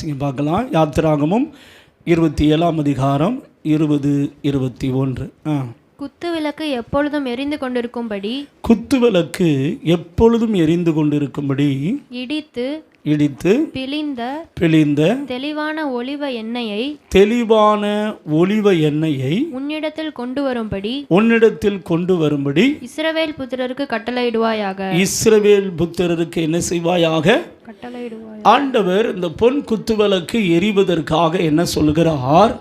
வாசிங்க பார்க்கலாம். யாத்திராகமும் 27ஆம் அதிகாரம் 20-21. குத்து விளக்கு எப்பொழுதும் எரிந்து கொண்டிருக்கும்படி, குத்து விளக்கு எப்பொழுதும் எரிந்து கொண்டிருக்கும்படி இடித்து பிழிந்த தெளிவான ஒலிவ எண்ணெயை உன்னிடத்தில் கொண்டு வரும்படி இஸ்ரவேல் புத்திரருக்கு கட்டளையிடுவாயாக. இஸ்ரவேல் புத்திரருக்கு என்ன செய்வாயாக? கட்டளையிடுவாய். ஆண்டவர் இந்த பொன் குத்துவிளக்கு எரிவதற்காக என்ன சொல்கிறார்?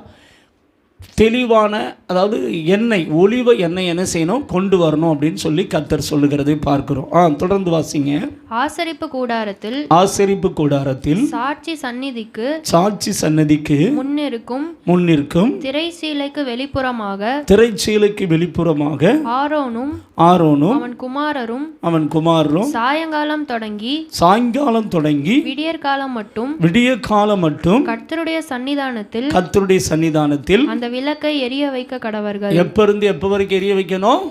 தெளிவான, அதாவது எண்ணெய், ஒலிவ எண்ணெய் என்ன செய்யணும்? கொண்டு வரணும் அப்படின்னு சொல்லி கர்த்தர் சொல்லுகிறதை பார்க்கிறோம். தொடர்ந்து வாசிங்க. ஆசரிப்பு கூடாரத்தில் சாட்சி சந்நிதிக்கு முன்னிருக்கும் திரைச்சீலைக்கு வெளிப்புறமாக ஆரோனும் அவன் குமாரரும் சாயங்காலம் தொடங்கி விடிய காலம் மட்டும் கர்த்தருடைய சன்னிதானத்தில் அந்த விளக்கை எரிய வைக்க கடவர்கள். எப்ப இருந்து எப்ப வரைக்கும் எரிய வைக்கணும்?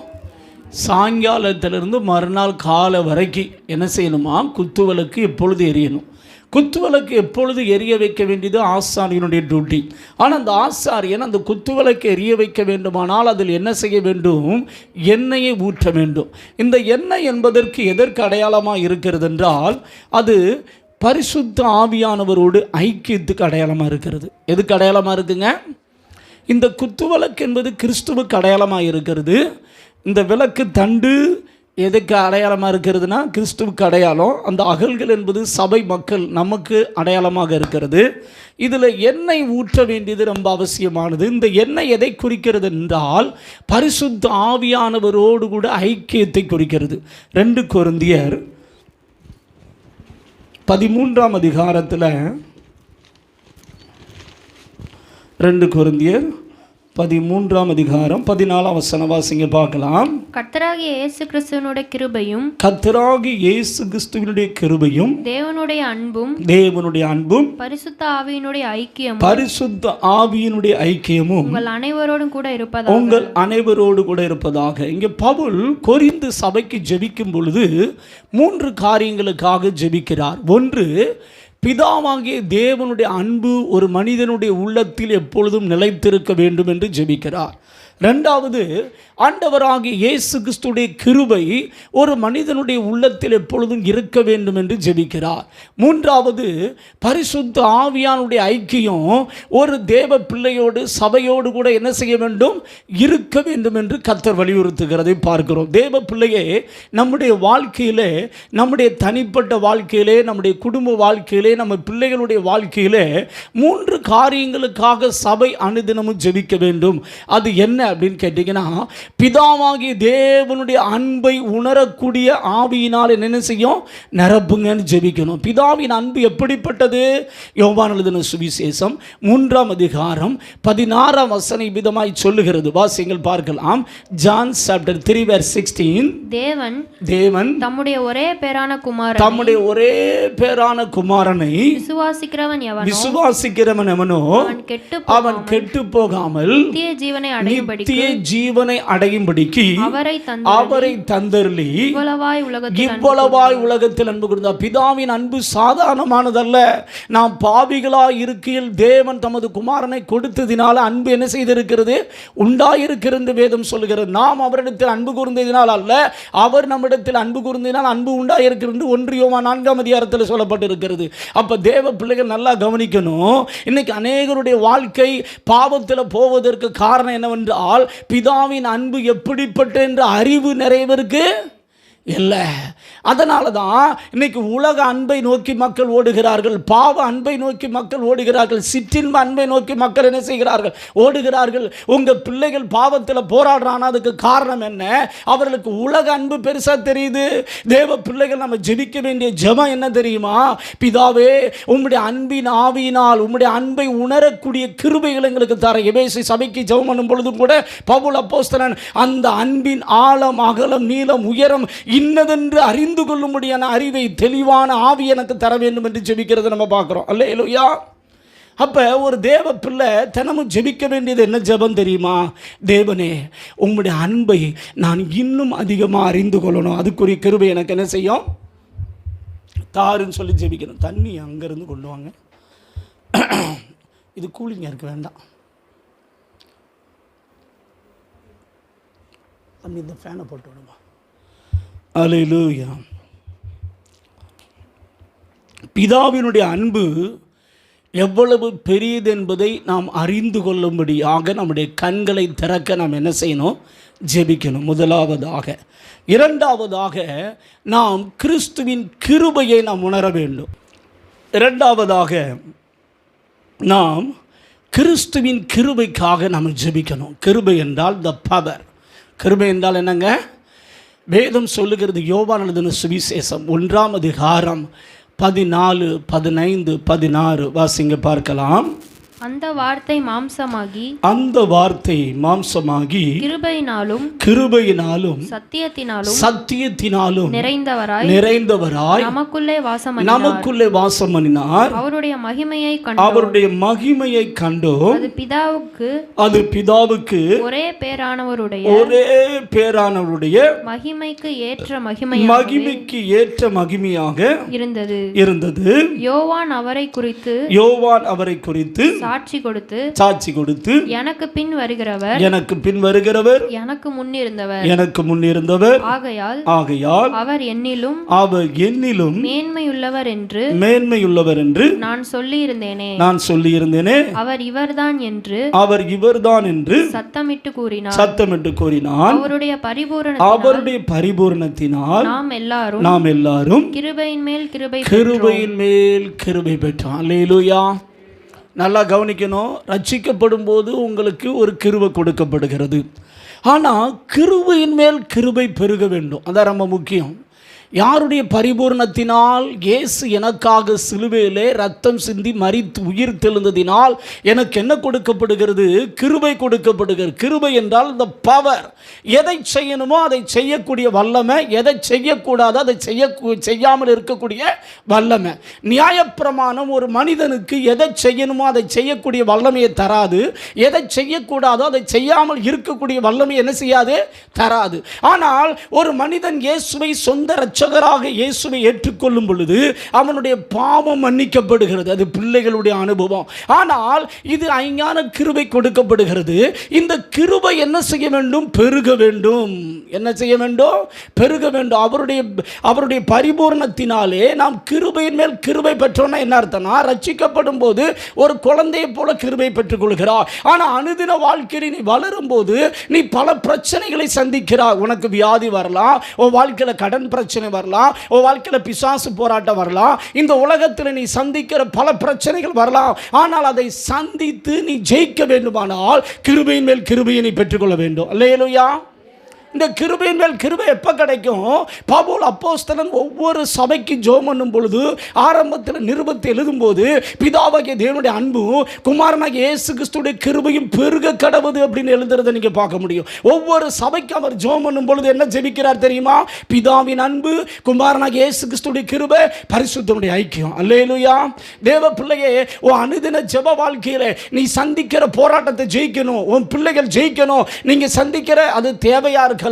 சாயங்காலத்திலிருந்து மறுநாள் காலை வரைக்கும் என்ன செய்யணுமா? குத்துவிளக்கு எப்பொழுது எரியணும். குத்துவிளக்கு எப்பொழுது எரிய வைக்க வேண்டியது ஆசாரியனுடைய டியூட்டி. ஆனால் அந்த ஆசாரியன் அந்த குத்துவிளக்கு எரிய வைக்க வேண்டுமானால் அதில் என்ன செய்ய வேண்டும்? எண்ணெயை ஊற்ற வேண்டும். இந்த எண்ணெய் என்பதற்கு எதற்கு அடையாளமாக இருக்கிறது என்றால், அது பரிசுத்த ஆவியானவரோடு ஐக்கியத்துக்கு அடையாளமாக இருக்கிறது. எதுக்கு அடையாளமாக இருக்குங்க? இந்த குத்துவிளக்கு என்பது கிறிஸ்துவுக்கு அடையாளமாக இருக்கிறது. இந்த விளக்கு தண்டு எதுக்கு அடையாளமாக இருக்கிறதுனா கிறிஸ்துவுக்கு அடையாளம். அந்த அகல்கள் என்பது சபை மக்கள் நமக்கு அடையாளமாக இருக்கிறது. இதில் எண்ணெய் ஊற்ற வேண்டியது ரொம்ப அவசியமானது. இந்த எண்ணெய் எதை குறிக்கிறது என்றால் பரிசுத்த ஆவியானவரோடு கூட ஐக்கியத்தை குறிக்கிறது. 2 கொரிந்தியர் 13ஆம் அதிகாரத்தில் 2 கொரிந்தியர் 13ஆம் அதிகாரம் 14ஆம் வசனம் வாசிங்க பார்க்கலாம். கர்த்தராகிய இயேசு கிறிஸ்துவினுடைய கிருபையும் தேவனுடைய அன்பும் பரிசுத்த ஆவியினுடைய ஐக்கியமும் உங்கள் அனைவரோடு கூட இருப்பதாக. இங்கே பவுல் கொரிந்து சபைக்கு ஜெபிக்கும் பொழுது 3 காரியங்களுக்காக ஜெபிக்கிறார். ஒன்று, பிதாவாகிய தேவனுடைய அன்பு ஒரு மனிதனுடைய உள்ளத்தில் எப்பொழுதும் நிலைத்திருக்க வேண்டும் என்று ஜெபிக்கிறார். 2வது, ஆண்டவராகிய இயேசு கிறிஸ்துடைய கிருபை ஒரு மனிதனுடைய உள்ளத்தில் எப்பொழுதும் இருக்க வேண்டும் என்று ஜெபிக்கிறார். 3வது, பரிசுத்த ஆவியானுடைய ஐக்கியம் ஒரு தேவ பிள்ளையோடு சபையோடு கூட என்ன செய்ய வேண்டும்? இருக்க வேண்டும் என்று கர்த்தர் வலியுறுத்துகிறதை பார்க்கிறோம். தேவ பிள்ளையே, நம்முடைய வாழ்க்கையிலே, நம்முடைய தனிப்பட்ட வாழ்க்கையிலே, நம்முடைய குடும்ப வாழ்க்கையிலே, நம்ம பிள்ளைகளுடைய வாழ்க்கையிலே 3 காரியங்களுக்காக சபை அனுதினமும் ஜெபிக்க வேண்டும். அது என்ன அப்படின்னு கேட்டீங்கன்னா, பிதாவாகிய தேவனுடைய அன்பை உணரக்கூடிய ஆவியினால் என்ன செய்யும்? நிரப்புங்கன்னு ஜெபிக்கணும். பிதாவின் அன்பு எப்படிப்பட்டது? யோவான் எழுதின சுவிசேஷம் 3ஆம் அதிகாரம் 16ஆம் வசனம் விதமாய் சொல்லுகிறது. வாசிங்கள் பார்க்கலாம். John chapter 3:16. தேவன் தம்முடைய ஒரே பேரான குமாரனை விசுவாசிக்கிறவன் எவனோ அவன் கெட்டு போகாமல் நித்திய ஜீவனை அடையும்படிக்கு அவரை தந்தருளி இவ்வளவாய் உலகத்தில் அன்பு கூர்ந்தார். பிதாவின் அன்பு சாதாரணமானதல்ல. நாம் பாவிகளாய் இருக்கையில் தேவன் தமது குமாரனை கொடுத்ததினால அன்பு என்ன செய்திருக்கிறது? உண்டாயிருக்கிறது வேதம் சொல்லுகிறது. நாம் அவரிடத்தில் அன்பு கூர்ந்ததினால் அல்ல, அவர் நம்மிடத்தில் அன்பு கூர்ந்ததினால் அன்பு உண்டாயிருக்கிறது 1 யோவான் 4ஆம் அதிகாரத்தில் சொல்லப்பட்டிருக்கிறது. அப்ப தேவ பிள்ளைகள் நல்லா கவனிக்கணும். இன்னைக்கு அநேகருடைய வாழ்க்கை பாவத்தில் போவதற்கு காரணம் என்னவென்றால், பிதாவின் அன்பு எப்படிப்பட்ட என்ற அறிவு நிறையவருக்கு இல்லை. அதனால தான் இன்னைக்கு உலக அன்பை நோக்கி மக்கள் ஓடுகிறார்கள், பாவ அன்பை நோக்கி மக்கள் ஓடுகிறார்கள், சிற்றின்ப அன்பை நோக்கி மக்கள் என்ன செய்கிறார்கள்? ஓடுகிறார்கள். உங்கள் பிள்ளைகள் பாவத்தில் போராடுறானா அதுக்கு காரணம் என்ன? அவர்களுக்கு உலக அன்பு பெருசாக தெரியுது. தேவ பிள்ளைகள் நம்ம ஜெபிக்க வேண்டிய ஜெபம் என்ன தெரியுமா? பிதாவே, உம்முடைய அன்பின் ஆவியினால் உம்முடைய அன்பை உணரக்கூடிய கிருபைகள் எங்களுக்கு தர. எபேசு சபைக்கு ஜெபம் பண்ணும் பொழுதும் கூட பவுல் அப்போஸ்தலன் அந்த அன்பின் ஆழம், அகலம், நீளம், உயரம் இன்னதென்று அறிந்து கொள்ளும்படியான அறிவை, தெளிவான ஆவி எனக்கு தர வேண்டும் என்று ஜெபிக்கிறது நம்ம பார்க்கிறோம். அல்லேலூயா. அப்போ ஒரு தேவ பிள்ளை தினமும் ஜெபிக்க வேண்டியது என்ன ஜெபம் தெரியுமா? தேவனே, உங்களுடைய அன்பை நான் இன்னும் அதிகமாக அறிந்து கொள்ளணும், அதுக்குரிய கிருபை எனக்கு என்ன செய்யும்? தாருன்னு சொல்லி ஜெபிக்கணும். தண்ணி அங்கேருந்து கொண்டு வாங்க. இது கூலிங்காக இருக்க வேண்டாம். தம்பி இந்த ஃபேனை போட்டு விடுமா. அல்லேலூயா. பிதாவினுடைய அன்பு எவ்வளவு பெரியது என்பதை நாம் அறிந்து கொள்ளும்படியாக நம்முடைய கண்களை திறக்க நாம் என்ன செய்யணும்? ஜெபிக்கணும் முதலாவதாக. இரண்டாவதாக நாம் கிறிஸ்துவின் கிருபையை நாம் உணர வேண்டும். இரண்டாவதாக நாம் கிறிஸ்துவின் கிருபைக்காக நாம் ஜெபிக்கணும். கிருபை என்றால் த பவர். கிருபை என்றால் என்னங்க? வேதம் சொல்லுகிறது, யோவான் எழுதின சுவிசேஷம் 1ஆம் அதிகாரம் 14, 15, 16 வாசிங்க பார்க்கலாம். அந்த வார்த்தை மாம்சமாகி, அந்த வார்த்தை மாம்சமாகி கிருபையினாலும் சத்தியத்தினாலும் நிறைந்தவராய் நமக்குள்ளே வாசம் பண்ணினார். அவருடைய மகிமையை கண்டோம். அது பிதாவுக்கு ஒரே பேரானவருடைய மகிமைக்கு ஏற்ற மகிமையாக இருந்தது. யோவான் அவரை குறித்து சாட்சி கொடுத்து எனக்கு பின் வருகிறவர் எனக்கு முன்னிருந்தவர் ஆகையால் அவர் என்னிலும் மேன்மையுள்ளவர் என்று நான் சொல்லி இருந்தேனே. அவர் இவர்தான் என்று சத்தமிட்டு கூறினார். அவருடைய பரிபூரணத்தினால் நாம் எல்லாரும் கிருபையின் மேல் கிருபை பெற்றோம். அல்லேலூயா. நல்லா கவனிக்கணும். ரட்சிக்கப்படும் போது உங்களுக்கு ஒரு கிருபை கொடுக்கப்படுகிறது. ஆனால் கிருபையின் மேல் கிருபை பெருக வேண்டும். அதான் ரொம்ப முக்கியம். யாருடைய பரிபூர்ணத்தினால்? இயேசு எனக்காக சிலுவையிலே ரத்தம் சிந்தி மரித்து உயிர் தெழுந்ததினால் எனக்கு என்ன கொடுக்கப்படுகிறது? கிருபை கொடுக்கப்படுகிறது. கிருபை என்றால் இந்த பவர். எதை செய்யணுமோ அதை செய்யக்கூடிய வல்லமை, எதை செய்யக்கூடாதோ அதை செய்யாமல் இருக்கக்கூடிய வல்லமை. நியாயப்பிரமாணம் ஒரு மனிதனுக்கு எதை செய்யணுமோ அதை செய்யக்கூடிய வல்லமையை தராது. எதை செய்யக்கூடாதோ அதை செய்யாமல் இருக்கக்கூடிய வல்லமை என்ன செய்யாது? தராது. ஆனால் ஒரு மனிதன் இயேசுவை சொந்த இரட்சகராக இயேசுவை ஏற்றுக்கொள்ளும் பொழுது அவனுடைய பாவம் மன்னிக்கப்படுகிறது. அது பிள்ளைகளுடைய அனுபவம். ஆனால் இது அஞ்ஞான கிருபை கொடுக்கப்படுகிறது. இந்த கிருபை என்ன செய்ய வேண்டும்? பெருக வேண்டும். என்ன செய்ய வேண்டும்? பெருக வேண்டும். அவருடைய பரிபூர்ணத்தினாலே நாம் கிருபையின் மேல் கிருபை பெற்றோம்னா என்ன அர்த்தம்னா, ரட்சிக்கப்படும் போது ஒரு குழந்தையை போல கிருபை பெற்றுக் கொள்கிறார். ஆனால் அனுதின வாழ்க்கையில் நீ வளரும் போது நீ பல பிரச்சனைகளை சந்திக்கிறாய். உனக்கு வியாதி வரலாம், உன் வாழ்க்கையில் கடன் பிரச்சனை வரலாம், உன் வாழ்க்கையில் பிசாசு போராட்டம் வரலாம், இந்த உலகத்தில் நீ சந்திக்கிற பல பிரச்சனைகள் வரலாம். ஆனால் அதை சந்தித்து நீ ஜெயிக்க வேண்டுமானால் கிருபையின் மேல் கிருபையை நீ பெற்றுக்கொள்ள வேண்டும். அல்லேலூயா. இந்த கிருபையின் மேல் கிருபை எப்போ கிடைக்கும்? பவுல் அப்போஸ்தலன் ஒவ்வொரு சபைக்கு ஜெபம் பண்ணும் பொழுது ஆரம்பத்தில் நிருபத்தை எழுதும்போது பிதாவாகிய தேவனுடைய அன்பும் குமாரனாகிய இயேசு கிறிஸ்துடைய கிருபையும் பெருக கடவுது அப்படின்னு எழுதுறதை நீங்கள் பார்க்க முடியும். ஒவ்வொரு சபைக்கு அவர் ஜெபம் பண்ணும் பொழுது என்ன ஜெபிக்கிறார் தெரியுமா? பிதாவின் அன்பு, குமாரனாகிய இயேசு கிறிஸ்துடைய கிருபை, பரிசுத்தமுடைய ஐக்கியம். அல்லேலூயா. தேவ பிள்ளையே, உன் அனுதின ஜெப வாழ்க்கையில் நீ சந்திக்கிற போராட்டத்தை ஜெயிக்கணும், உன் பிள்ளைகள் ஜெயிக்கணும். நீங்கள் சந்திக்கிற அது தேவையா இருக்கலாம்,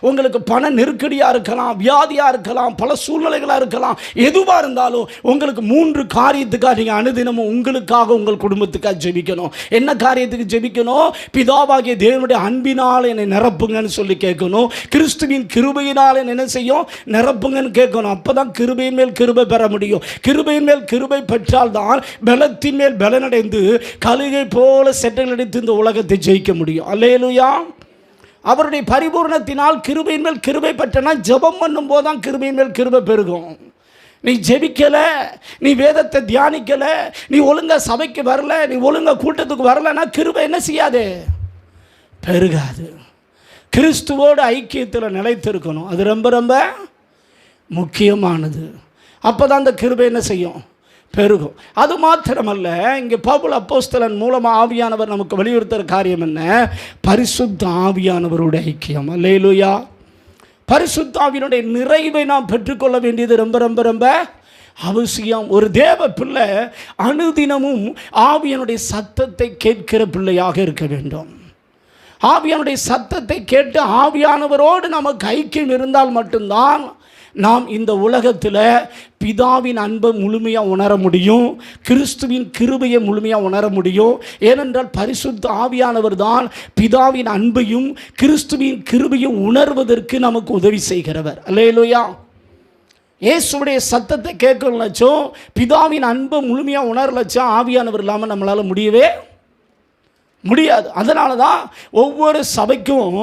உங்களுக்கு பண நெருக்கடியா இருக்கலாம், வியாதியா இருக்கலாம், பல சூழ்நிலைகளா இருக்கலாம். எதுவா இருந்தாலும் உங்களுக்கு 3 காரியத்துக்காக நீங்க அனுதினமும் உங்களுக்காக உங்கள் குடும்பத்துக்காக ஜெபிக்கணும். என்ன காரியத்துக்கு ஜெபிக்கணும்? பிதாவாகிய தேவனுடைய அன்பினால் என்னை நிரப்புங்கன்னு சொல்லி கேட்கணும். கிறிஸ்துவின் கிருபையினால் என்ன செய்யும்? நிரப்புங்கன்னு கேட்கணும். அப்பதான் கிருபையின் மேல் கிருபை பெற முடியும். கிருபையின் மேல் கிருபை பெற்றால்தான் பலத்தின் மேல் பலனடைந்து கழுகை போல செட்டைகள் அடித்து இந்த உலகத்தை ஜெயிக்க முடியும். அல்லேலூயா. அவருடைய பரிபூர்ணத்தினால் கிருபையின் மேல் கிருபை பெற்றனா ஜெபம் பண்ணும் போதுதான் கிருபையின் மேல் கிருபை பெருகும். நீ ஜெபிக்கலை, நீ வேதத்தை தியானிக்கலை, நீ ஒழுங்கா சபைக்கு வரல, நீ ஒழுங்கா கூட்டத்துக்கு வரலன்னா கிருபை என்ன செய்யாது? பெருகாது. கிறிஸ்துவோட ஐக்கியத்தில் நிலைத்திருக்கணும். அது ரொம்ப ரொம்ப முக்கியமானது. அப்போ தான் அந்த கிருபை என்ன செய்யும்? பெருகும். அது மாத்திரமல்ல, இங்கே பவுல் அப்போஸ்தலன் மூலமாக ஆவியானவர் நமக்கு வலியுறுத்துகிற காரியம் என்ன? பரிசுத்த ஆவியானவருடைய ஐக்கியம். அல்லேலூயா. பரிசுத்த ஆவியினுடைய நிறைவை நாம் பெற்றுக்கொள்ள வேண்டியது ரொம்ப ரொம்ப ரொம்ப அவசியம். ஒரு தேவ பிள்ளை அனுதினமும் ஆவியானுடைய சத்தத்தை கேட்கிற பிள்ளையாக இருக்க வேண்டும். ஆவியானுடைய சத்தத்தை கேட்டு ஆவியானவரோடு நமக்கு ஐக்கியம் இருந்தால் மட்டும்தான் நாம் இந்த உலகத்தில் பிதாவின் அன்பை முழுமையாக உணர முடியும், கிறிஸ்துவின் கிருபையை முழுமையாக உணர முடியும். ஏனென்றால் பரிசுத்த ஆவியானவர் தான் பிதாவின் அன்பையும் கிறிஸ்துவின் கிருபையும் உணர்வதற்கு நமக்கு உதவி செய்கிறவர். அல்லேலூயா. இயேசுடைய சத்தத்தை கேட்கலச்சும், பிதாவின் அன்பை முழுமையாக உணரலச்சும், ஆவியானவர் இல்லாமல் நம்மளால் முடியவே முடியாது. அதனால தான் ஒவ்வொரு சபைக்கும்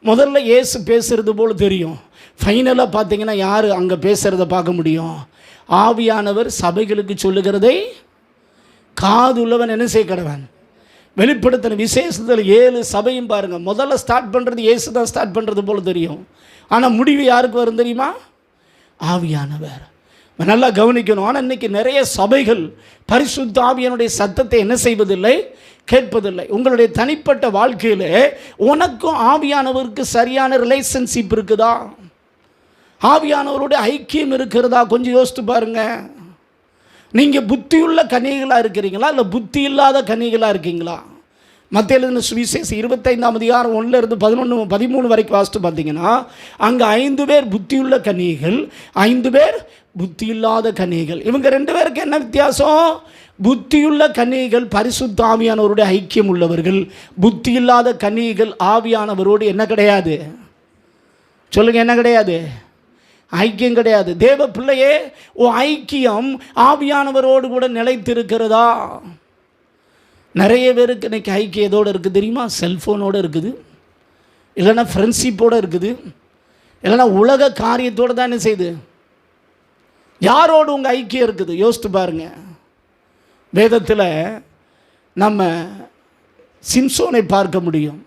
முதல்ல இயேசு பேசுகிறது போல் தெரியும். ஃபைனலாக பார்த்தீங்கன்னா யார் அங்கே பேசுகிறத பார்க்க முடியும்? ஆவியானவர் சபைகளுக்கு சொல்லுகிறதை காதுள்ளவன் என்ன செய்ய கடவன். வெளிப்படுத்தின விசேஷத்தில் 7 சபையும் பாருங்கள், முதல்ல ஸ்டார்ட் பண்ணுறது இயேசு தான் ஸ்டார்ட் பண்ணுறது போல் தெரியும். ஆனால் முடிவு யாருக்கு வரும் தெரியுமா? ஆவியானவர். நல்லா கவனிக்கணும். ஆனால் இன்றைக்கி நிறைய சபைகள் பரிசுத்த ஆவியானுடைய சத்தத்தை என்ன செய்வதில்லை, கேட்பதில்லை. உங்களுடைய தனிப்பட்ட வாழ்க்கையில் உனக்கும் ஆவியானவருக்கு சரியான ரிலேஷன்ஷிப் இருக்குதா? ஆவியானவருடைய ஐக்கியம் இருக்கிறதா? கொஞ்சம் யோசித்து பாருங்கள். நீங்கள் புத்தியுள்ள கன்னிகைகளாக இருக்கிறீங்களா, இல்லை புத்தி இல்லாத கன்னிகைகளாக இருக்கீங்களா? மத்திய எழுதின சுவிசேஷம் 25ஆம் அதிகாரம் 1-13 வரைக்கும் வாசித்து பார்த்தீங்கன்னா, அங்கே 5 பேர் புத்தியுள்ள கன்னிகைகள், 5 பேர் புத்தி இல்லாத கன்னிகைகள். இவங்க 2 பேருக்கு என்ன வித்தியாசம்? புத்தியுள்ள கன்னிகைகள் பரிசுத்த ஆவியானவருடைய ஐக்கியம் உள்ளவர்கள். புத்தி இல்லாத கன்னிகைகள் ஆவியானவரோடு என்ன கிடையாது? சொல்லுங்கள், என்ன கிடையாது? ஐக்கியம் கிடையாது. தேவ பிள்ளையே, ஐக்கியம் ஆவியானவரோடு கூட நிலைத்திருக்கிறதா? நிறைய பேருக்கு இன்றைக்கி ஐக்கியம் எதோடு இருக்குது தெரியுமா? செல்ஃபோனோடு இருக்குது, இல்லைன்னா ஃப்ரெண்ட்ஷிப்போடு இருக்குது, இல்லைன்னா உலக காரியத்தோடு தான் என்ன செய்யுது. யாரோடு உங்கள் ஐக்கியம் இருக்குது? யோசித்து பாருங்கள். வேதத்தில் நம்ம சிம்சோனை பார்க்க முடியும்.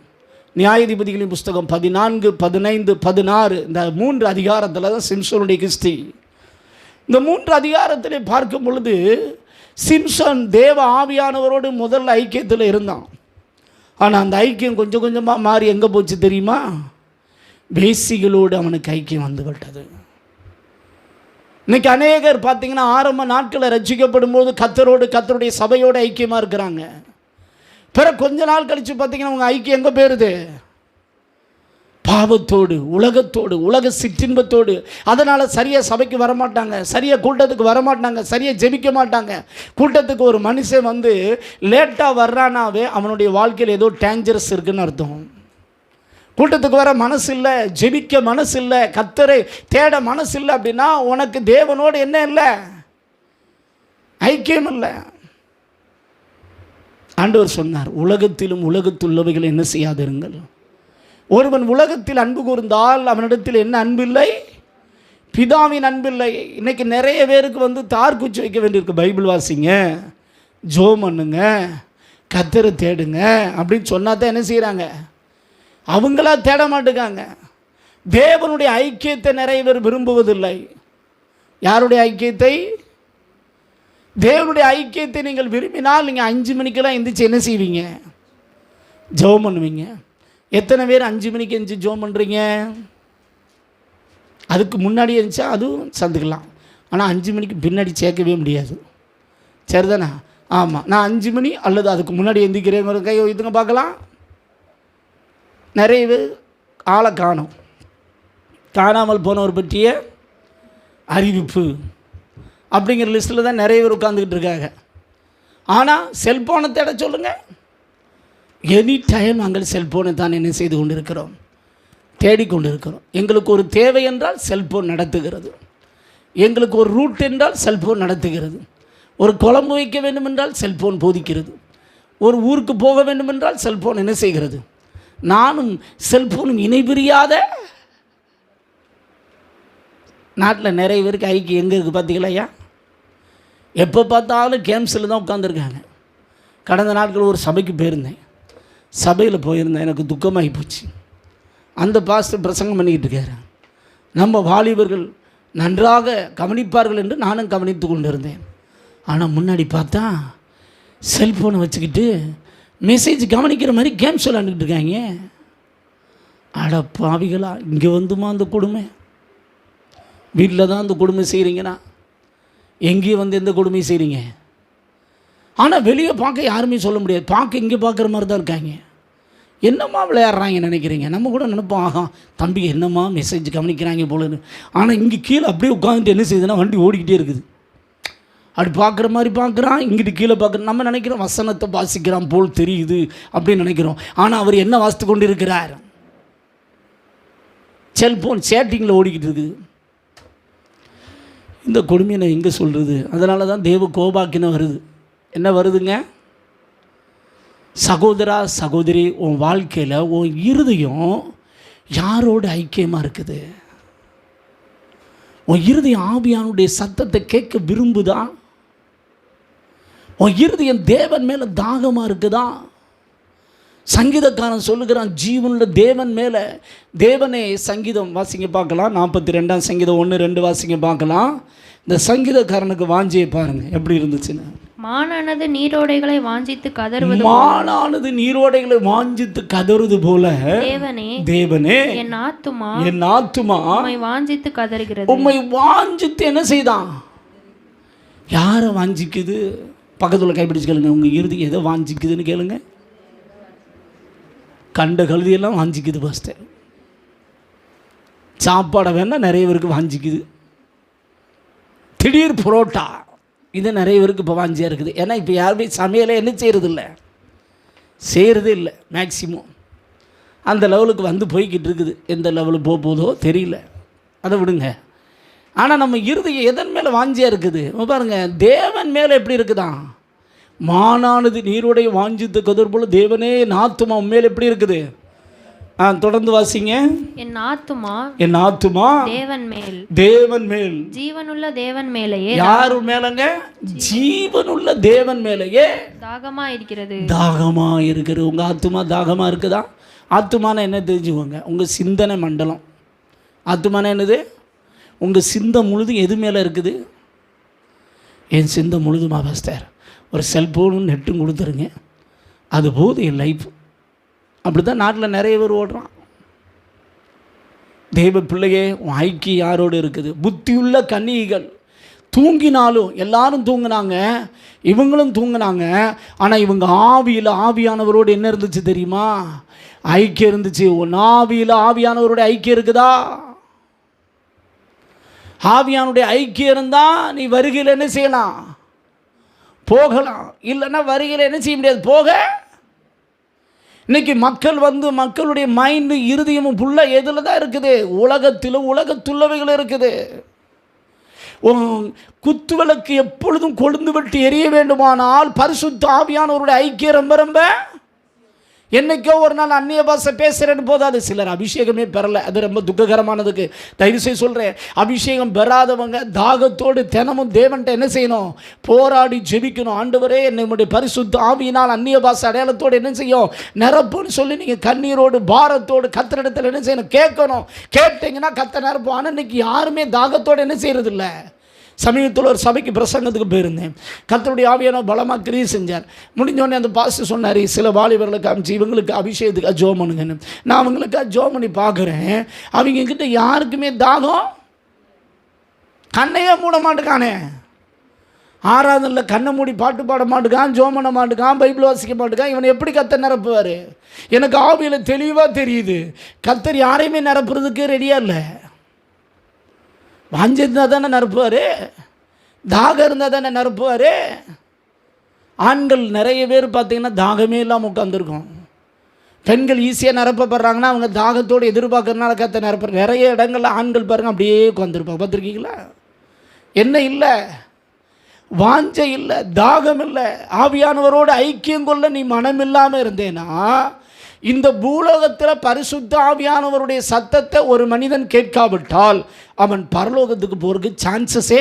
நியாயாதிபதிகளின் புஸ்தகம் 14, 15, 16 இந்த 3 அதிகாரத்தில் தான் சிம்சோனுடைய கிஸ்தி. இந்த 3 அதிகாரத்திலே பார்க்கும் பொழுது சிம்சன் தேவ ஆவியானவரோடு முதல் ஐக்கியத்தில் இருந்தான். ஆனால் அந்த ஐக்கியம் கொஞ்சம் கொஞ்சமாக மாறி எங்கே போச்சு தெரியுமா? வேசிகளோடு அவனுக்கு ஐக்கியம் வந்து விட்டது. இன்றைக்கி அநேகர் பார்த்தீங்கன்னா ஆரம்ப நாட்களில் ரட்சிக்கப்படும் போது கர்த்தருடைய சபையோடு ஐக்கியமாக இருக்கிறாங்க. பிறகு கொஞ்ச நாள் கழித்து பார்த்தீங்கன்னா உங்கள் ஐக்கியம் எங்கே போயிருது? பாவத்தோடு, உலகத்தோடு, உலக சிற்றின்பத்தோடு. அதனால் சரியாக சபைக்கு வரமாட்டாங்க, சரியாக கூட்டத்துக்கு வரமாட்டாங்க, சரியாக ஜெபிக்க மாட்டாங்க. கூட்டத்துக்கு ஒரு மனுஷன் வந்து லேட்டாக வர்றானாவே அவனுடைய வாழ்க்கையில் ஏதோ டேஞ்சரஸ் இருக்குன்னு அர்த்தம். கூட்டத்துக்கு வர மனசு இல்லை, ஜெபிக்க மனசு இல்லை, கர்த்தரை தேட மனசு இல்லை அப்படின்னா உனக்கு தேவனோடு என்ன இல்லை? ஐக்கியம் இல்லை. ஆண்டவர் சொன்னார், உலகத்திலும் உலகத்துள்ளவைகள் என்ன செய்யாதிருங்கள். ஒருவன் உலகத்தில் அன்பு கூர்ந்தால் அவனிடத்தில் என்ன அன்பில்லை? பிதாவின் அன்பில்லை. இன்றைக்கி நிறைய பேருக்கு வந்து தார்குச்சி வைக்க வேண்டியிருக்கு. பைபிள் வாசிங்க, ஜோம் பண்ணுங்க, கர்த்தரை தேடுங்க அப்படின்னு சொன்னால் தான் என்ன செய்கிறாங்க? அவங்களா தேட மாட்டேங்காங்க. தேவனுடைய ஐக்கியத்தை நிறைய பேர் விரும்புவதில்லை. யாருடைய ஐக்கியத்தை? தேவனுடைய ஐக்கியத்தை நீங்கள் விரும்பினால் நீங்கள் 5 மணிக்கெல்லாம் எந்திரிச்சு என்ன செய்வீங்க? ஜெபம் பண்ணுவீங்க. எத்தனை பேர் 5 மணிக்கு எந்திரிச்சு ஜெபம் பண்ணுறீங்க? அதுக்கு முன்னாடி இருந்துச்சா அதுவும் சந்துக்கலாம், ஆனால் 5 மணிக்கு பின்னாடி சேர்க்கவே முடியாது. சரிதானே? ஆமாம், நான் 5 மணி அல்லது அதுக்கு முன்னாடி எந்திரிக்கிறேன். கை இதுங்க பார்க்கலாம். நிறைய பேர் ஆளை காணும். காணாமல் போனவர் பற்றிய அறிவிப்பு அப்படிங்கிற லிஸ்ட்டில் தான் நிறைய பேர் உட்காந்துக்கிட்டு இருக்காங்க. ஆனால் செல்ஃபோனை தேட சொல்லுங்கள். எனி டைம் நாங்கள் செல்ஃபோனை தான் என்ன செய்து கொண்டு இருக்கிறோம்? தேடிக்கொண்டு இருக்கிறோம். எங்களுக்கு ஒரு தேவை என்றால் செல்ஃபோன் நடத்துகிறது. எங்களுக்கு ஒரு ரூட் என்றால் செல்ஃபோன் நடத்துகிறது. ஒரு குழம்பு வைக்க வேண்டும் என்றால் செல்ஃபோன் போதிக்கிறது. ஒரு ஊருக்கு போக வேண்டும் என்றால் செல்ஃபோன் என்ன செய்கிறது? நானும் செல்ஃபோனும் இணைபிரியாத நாட்டில் நிறைய பேருக்கு ஐக்கியம் எங்கே இருக்குது பார்த்தீங்களா? ஐயா, எப்போ பார்த்தாலும் கேம்ஸில் தான் உட்காந்துருக்காங்க. கடந்த நாட்கள் ஒரு சபைக்கு போயிருந்தேன். சபையில் போயிருந்தேன், எனக்கு துக்கமாகி போச்சு. அந்த பாஸ்டர் பிரசங்கம் பண்ணிக்கிட்டு இருக்காரு. நம்ம வாலிபர்கள் நன்றாக கவனிப்பார்கள் என்று நானும் கவனித்து கொண்டு இருந்தேன். ஆனால் முன்னாடி பார்த்தா செல்ஃபோனை வச்சுக்கிட்டு மெசேஜ் கவனிக்கிற மாதிரி கேம்ஸ் விளாண்டுக்கிட்டு இருக்காங்க. அட பாவிகளா, இங்கே வந்துமா அந்த கொடுமை? வீட்டில் தான் அந்த கொடுமை செய்கிறீங்கன்னா எங்கேயும் வந்து எந்த கொடுமையை செய்கிறீங்க? ஆனால் வெளியே பார்க்க யாருமே சொல்ல முடியாது. பார்க்க இங்கே பார்க்குற மாதிரி தான் இருக்காங்க. என்னம்மா விளையாடுறாங்க நினைக்கிறீங்க? நம்ம கூட நினைப்போம், ஆகா தம்பி என்னம்மா மெசேஜ் கவனிக்கிறாங்க போலன்னு. ஆனால் இங்கே கீழே அப்படியே உட்காந்துட்டு என்ன செய்யுதுன்னா வண்டி ஓடிக்கிட்டே இருக்குது. அப்படி பார்க்குற மாதிரி பார்க்குறான், இங்கிட்டு கீழே பார்க்குறோம். நம்ம நினைக்கிறோம் வசனத்தை வாசிக்கிறான் போல் தெரியுது அப்படின்னு நினைக்கிறோம். ஆனால் அவர் என்ன வாசித்து கொண்டு இருக்கிறார்? செல்ஃபோன் சேட்டிங்கில் ஓடிக்கிட்டு இருக்குது. இந்த கொடுமையை நான் எங்கே சொல்கிறது? அதனால தான் தேவ கோபாக்கின வருது. என்ன வருதுங்க? சகோதரா சகோதரி, உன் வாழ்க்கையில் உன் இருதயம் யாரோட ஐக்கியமாக இருக்குது? உன் இருதயம் ஆவியானுடைய சத்தத்தை கேட்க விரும்புதா? உன் இருதயம் தேவன் மேலே தாகமாக இருக்குதா? சங்கீதக்காரன் சொல்லுகிறான், ஜீவனுள்ள தேவன் மேலே, தேவனே சங்கீதம் வாசிங்க பார்க்கலாம், 42ஆம் சங்கீதம் 1-2 வாசிங்க பார்க்கலாம். இந்த சங்கீதக்காரனுக்கு வாஞ்சியை பாருங்கள் எப்படி இருந்துச்சுன்னு. மானானது நீரோடைகளை வாஞ்சித்து கதறுவது, மானானது நீரோடைகளை வாஞ்சித்து கதறுவது போல தேவனே தேவனே என் ஆத்துமா உம்மை வாஞ்சித்து கதறுகிறது. உம்மை வாஞ்சித்து என்ன செய்தான்? யாரை வாஞ்சிக்குது? பக்கத்தில் கைப்பிடிச்சு கேளுங்க, உங்கள் இறுதி எதை வாஞ்சிக்குதுன்னு கேளுங்க. கண்ட கழுதியெல்லாம் வாஞ்சிக்குது. ஃபஸ்ட்டு சாப்பாடை வேணால் நிறைய பேருக்கு வாஞ்சிக்குது. திடீர் புரோட்டா இது நிறைய பேருக்கு இப்போ வாஞ்சியாக இருக்குது. ஏன்னா இப்போ யாருமே சமையலை என்ன செய்கிறதே இல்லை மேக்சிமம். அந்த லெவலுக்கு வந்து போய்கிட்டு இருக்குது. எந்த லெவலுக்கு போதோ தெரியல, அதை விடுங்க. ஆனால் நம்ம இருதயம் எதன் மேலே வாஞ்சியாக இருக்குது பாருங்கள். தேவன் மேலே எப்படி இருக்குதான்? மானானது நீரோடைய வாஞ்சித்து கதறு போல தேவனே நாத்துமா உண்மையில எப்படி இருக்குது? தொடர்ந்து வாசிங்க. என் ஆத்துமா தேவன் மேல் ஜீவனுள்ள தேவன் மேலேயே. யாரு மேலங்க? ஜீவனுள்ள தேவன் மேலேயே தாகமா இருக்கிறது. உங்க ஆத்துமா தாகமா இருக்குதா? ஆத்துமான என்ன தெரிஞ்சுக்கோங்க, உங்க சிந்தனை மண்டலம். ஆத்துமான என்னது? உங்க சிந்தை முழுதும் எது மேலே இருக்குது? என் சிந்தை முழுதுமா பாஸ்டர் ஒரு செல்ஃபோனும் நெட்டும் கொடுத்துருங்க, அது போது என் லைஃப். அப்படி தான் நாட்டில் நிறைய பேர் ஓடுறான். தெய்வ பிள்ளையே, உன் ஐக்கியம் யாரோடு இருக்குது? புத்தியுள்ள கன்னிகைகள் தூங்கினாலும், எல்லாரும் தூங்கினாங்க, இவங்களும் தூங்கினாங்க. ஆனால் இவங்க ஆவியானவரோடு என்ன இருந்துச்சு தெரியுமா? ஐக்கியம் இருந்துச்சு. உன் ஆவியானவரோட ஐக்கியம் இருக்குதா? ஆவியானுடைய ஐக்கியம் இருந்தால் நீ வருகையில் என்ன செய்யலாம்? போகலாம். இல்லைன்னா வருகையில் என்ன செய்ய முடியாது, போக. இன்னைக்கு மக்களுடைய மைண்டு இருதயமும் ஃபுல்லாக எதில் தான் இருக்குது? உலகத்துள்ளவைகள் இருக்குது. குத்துவிளக்கு எப்பொழுதும் கொழுந்து விட்டு எரிய வேண்டுமானால் பரிசுத்த ஆவியானவருடைய ஐக்கியம் ரொம்ப ரொம்ப. என்னைக்கோ ஒரு நாள் அந்நிய பாஷை பேசுகிறேன்னு போதாது. சிலர் அபிஷேகமே பெறலை, அது ரொம்ப துக்ககரமானதுக்கு தயவுசெய்து சொல்கிறேன். அபிஷேகம் பெறாதவங்க தாகத்தோடு தினமும் தேவன்கிட்ட என்ன செய்யணும்? போராடி ஜெபிக்கணும். ஆண்டவரே என்னுடைய பரிசுத்த ஆவியினால் அந்நிய பாஷை அடையாளத்தோடு என்ன செய்யும்? நிரப்புன்னு சொல்லி நீங்கள் கண்ணீரோடு பாரத்தோடு கர்த்தரிடத்தில் என்ன செய்யணும்? கேட்கணும். கேட்டிங்கன்னா கர்த்தர் நிரப்பும். ஆனால் இன்னைக்கு யாருமே தாகத்தோடு என்ன செய்கிறதில்ல. சமீபத்தில் ஒரு சபைக்கு பிரசங்கத்துக்கு போயிருந்தேன். கர்த்தருடைய ஆவியானவர் பலமாக கிரியை செஞ்சார். முடிஞ்சோடனே அந்த பாஸ்டர் சொன்னார், சில வாலிபர்களுக்கு அமிச்சு இவங்களுக்கு அபிஷேகத்துக்கு ஜோம் பண்ணுங்கன்னு. நான் அவங்களுக்கு ஜோம் பண்ணி பார்க்குறேன். அவங்கக்கிட்ட யாருக்குமே தாகம், கண்ணையே மூட மாட்டுக்கானே. ஆராதனில் கண்ணை மூடி பாட்டு பாட மாட்டுக்கான், ஜோம் பண்ண மாட்டுக்கான், பைபிள் வாசிக்க மாட்டுக்கான். இவனை எப்படி கர்த்தர் நிரப்புவார்? எனக்கு ஆவியில் தெளிவாக தெரியுது, கர்த்தர் யாரையுமே நிரப்புறதுக்கு ரெடியாக இல்லை. வாஞ்சிருந்தால் தானே நிரப்புவார், தாகம் இருந்தால் தானே நிரப்புவார். ஆண்கள் நிறைய பேர் பார்த்திங்கன்னா தாகமே இல்லாமல் உட்காந்துருக்கோம். பெண்கள் ஈஸியாக நிரப்பப்படுறாங்கன்னா அவங்க தாகத்தோடு எதிர்பார்க்கறதுனால கத்த நிரப்புற. நிறைய இடங்களில் ஆண்கள் பாருங்கள் அப்படியே உட்காந்துருப்பாங்க, பார்த்துருக்கீங்களா? என்ன இல்லை? வாஞ்சை இல்லை, தாகம் இல்லை. ஆவியானவரோடு ஐக்கியம் கொள்ள நீ மனம் இல்லாமல் இருந்தேனா, இந்த பூலோகத்தில் பரிசுத்த ஆவியானவருடைய சத்தத்தை ஒரு மனிதன் கேட்காவிட்டால் அவன் பரலோகத்துக்கு போகிறதுக்கு சான்சஸே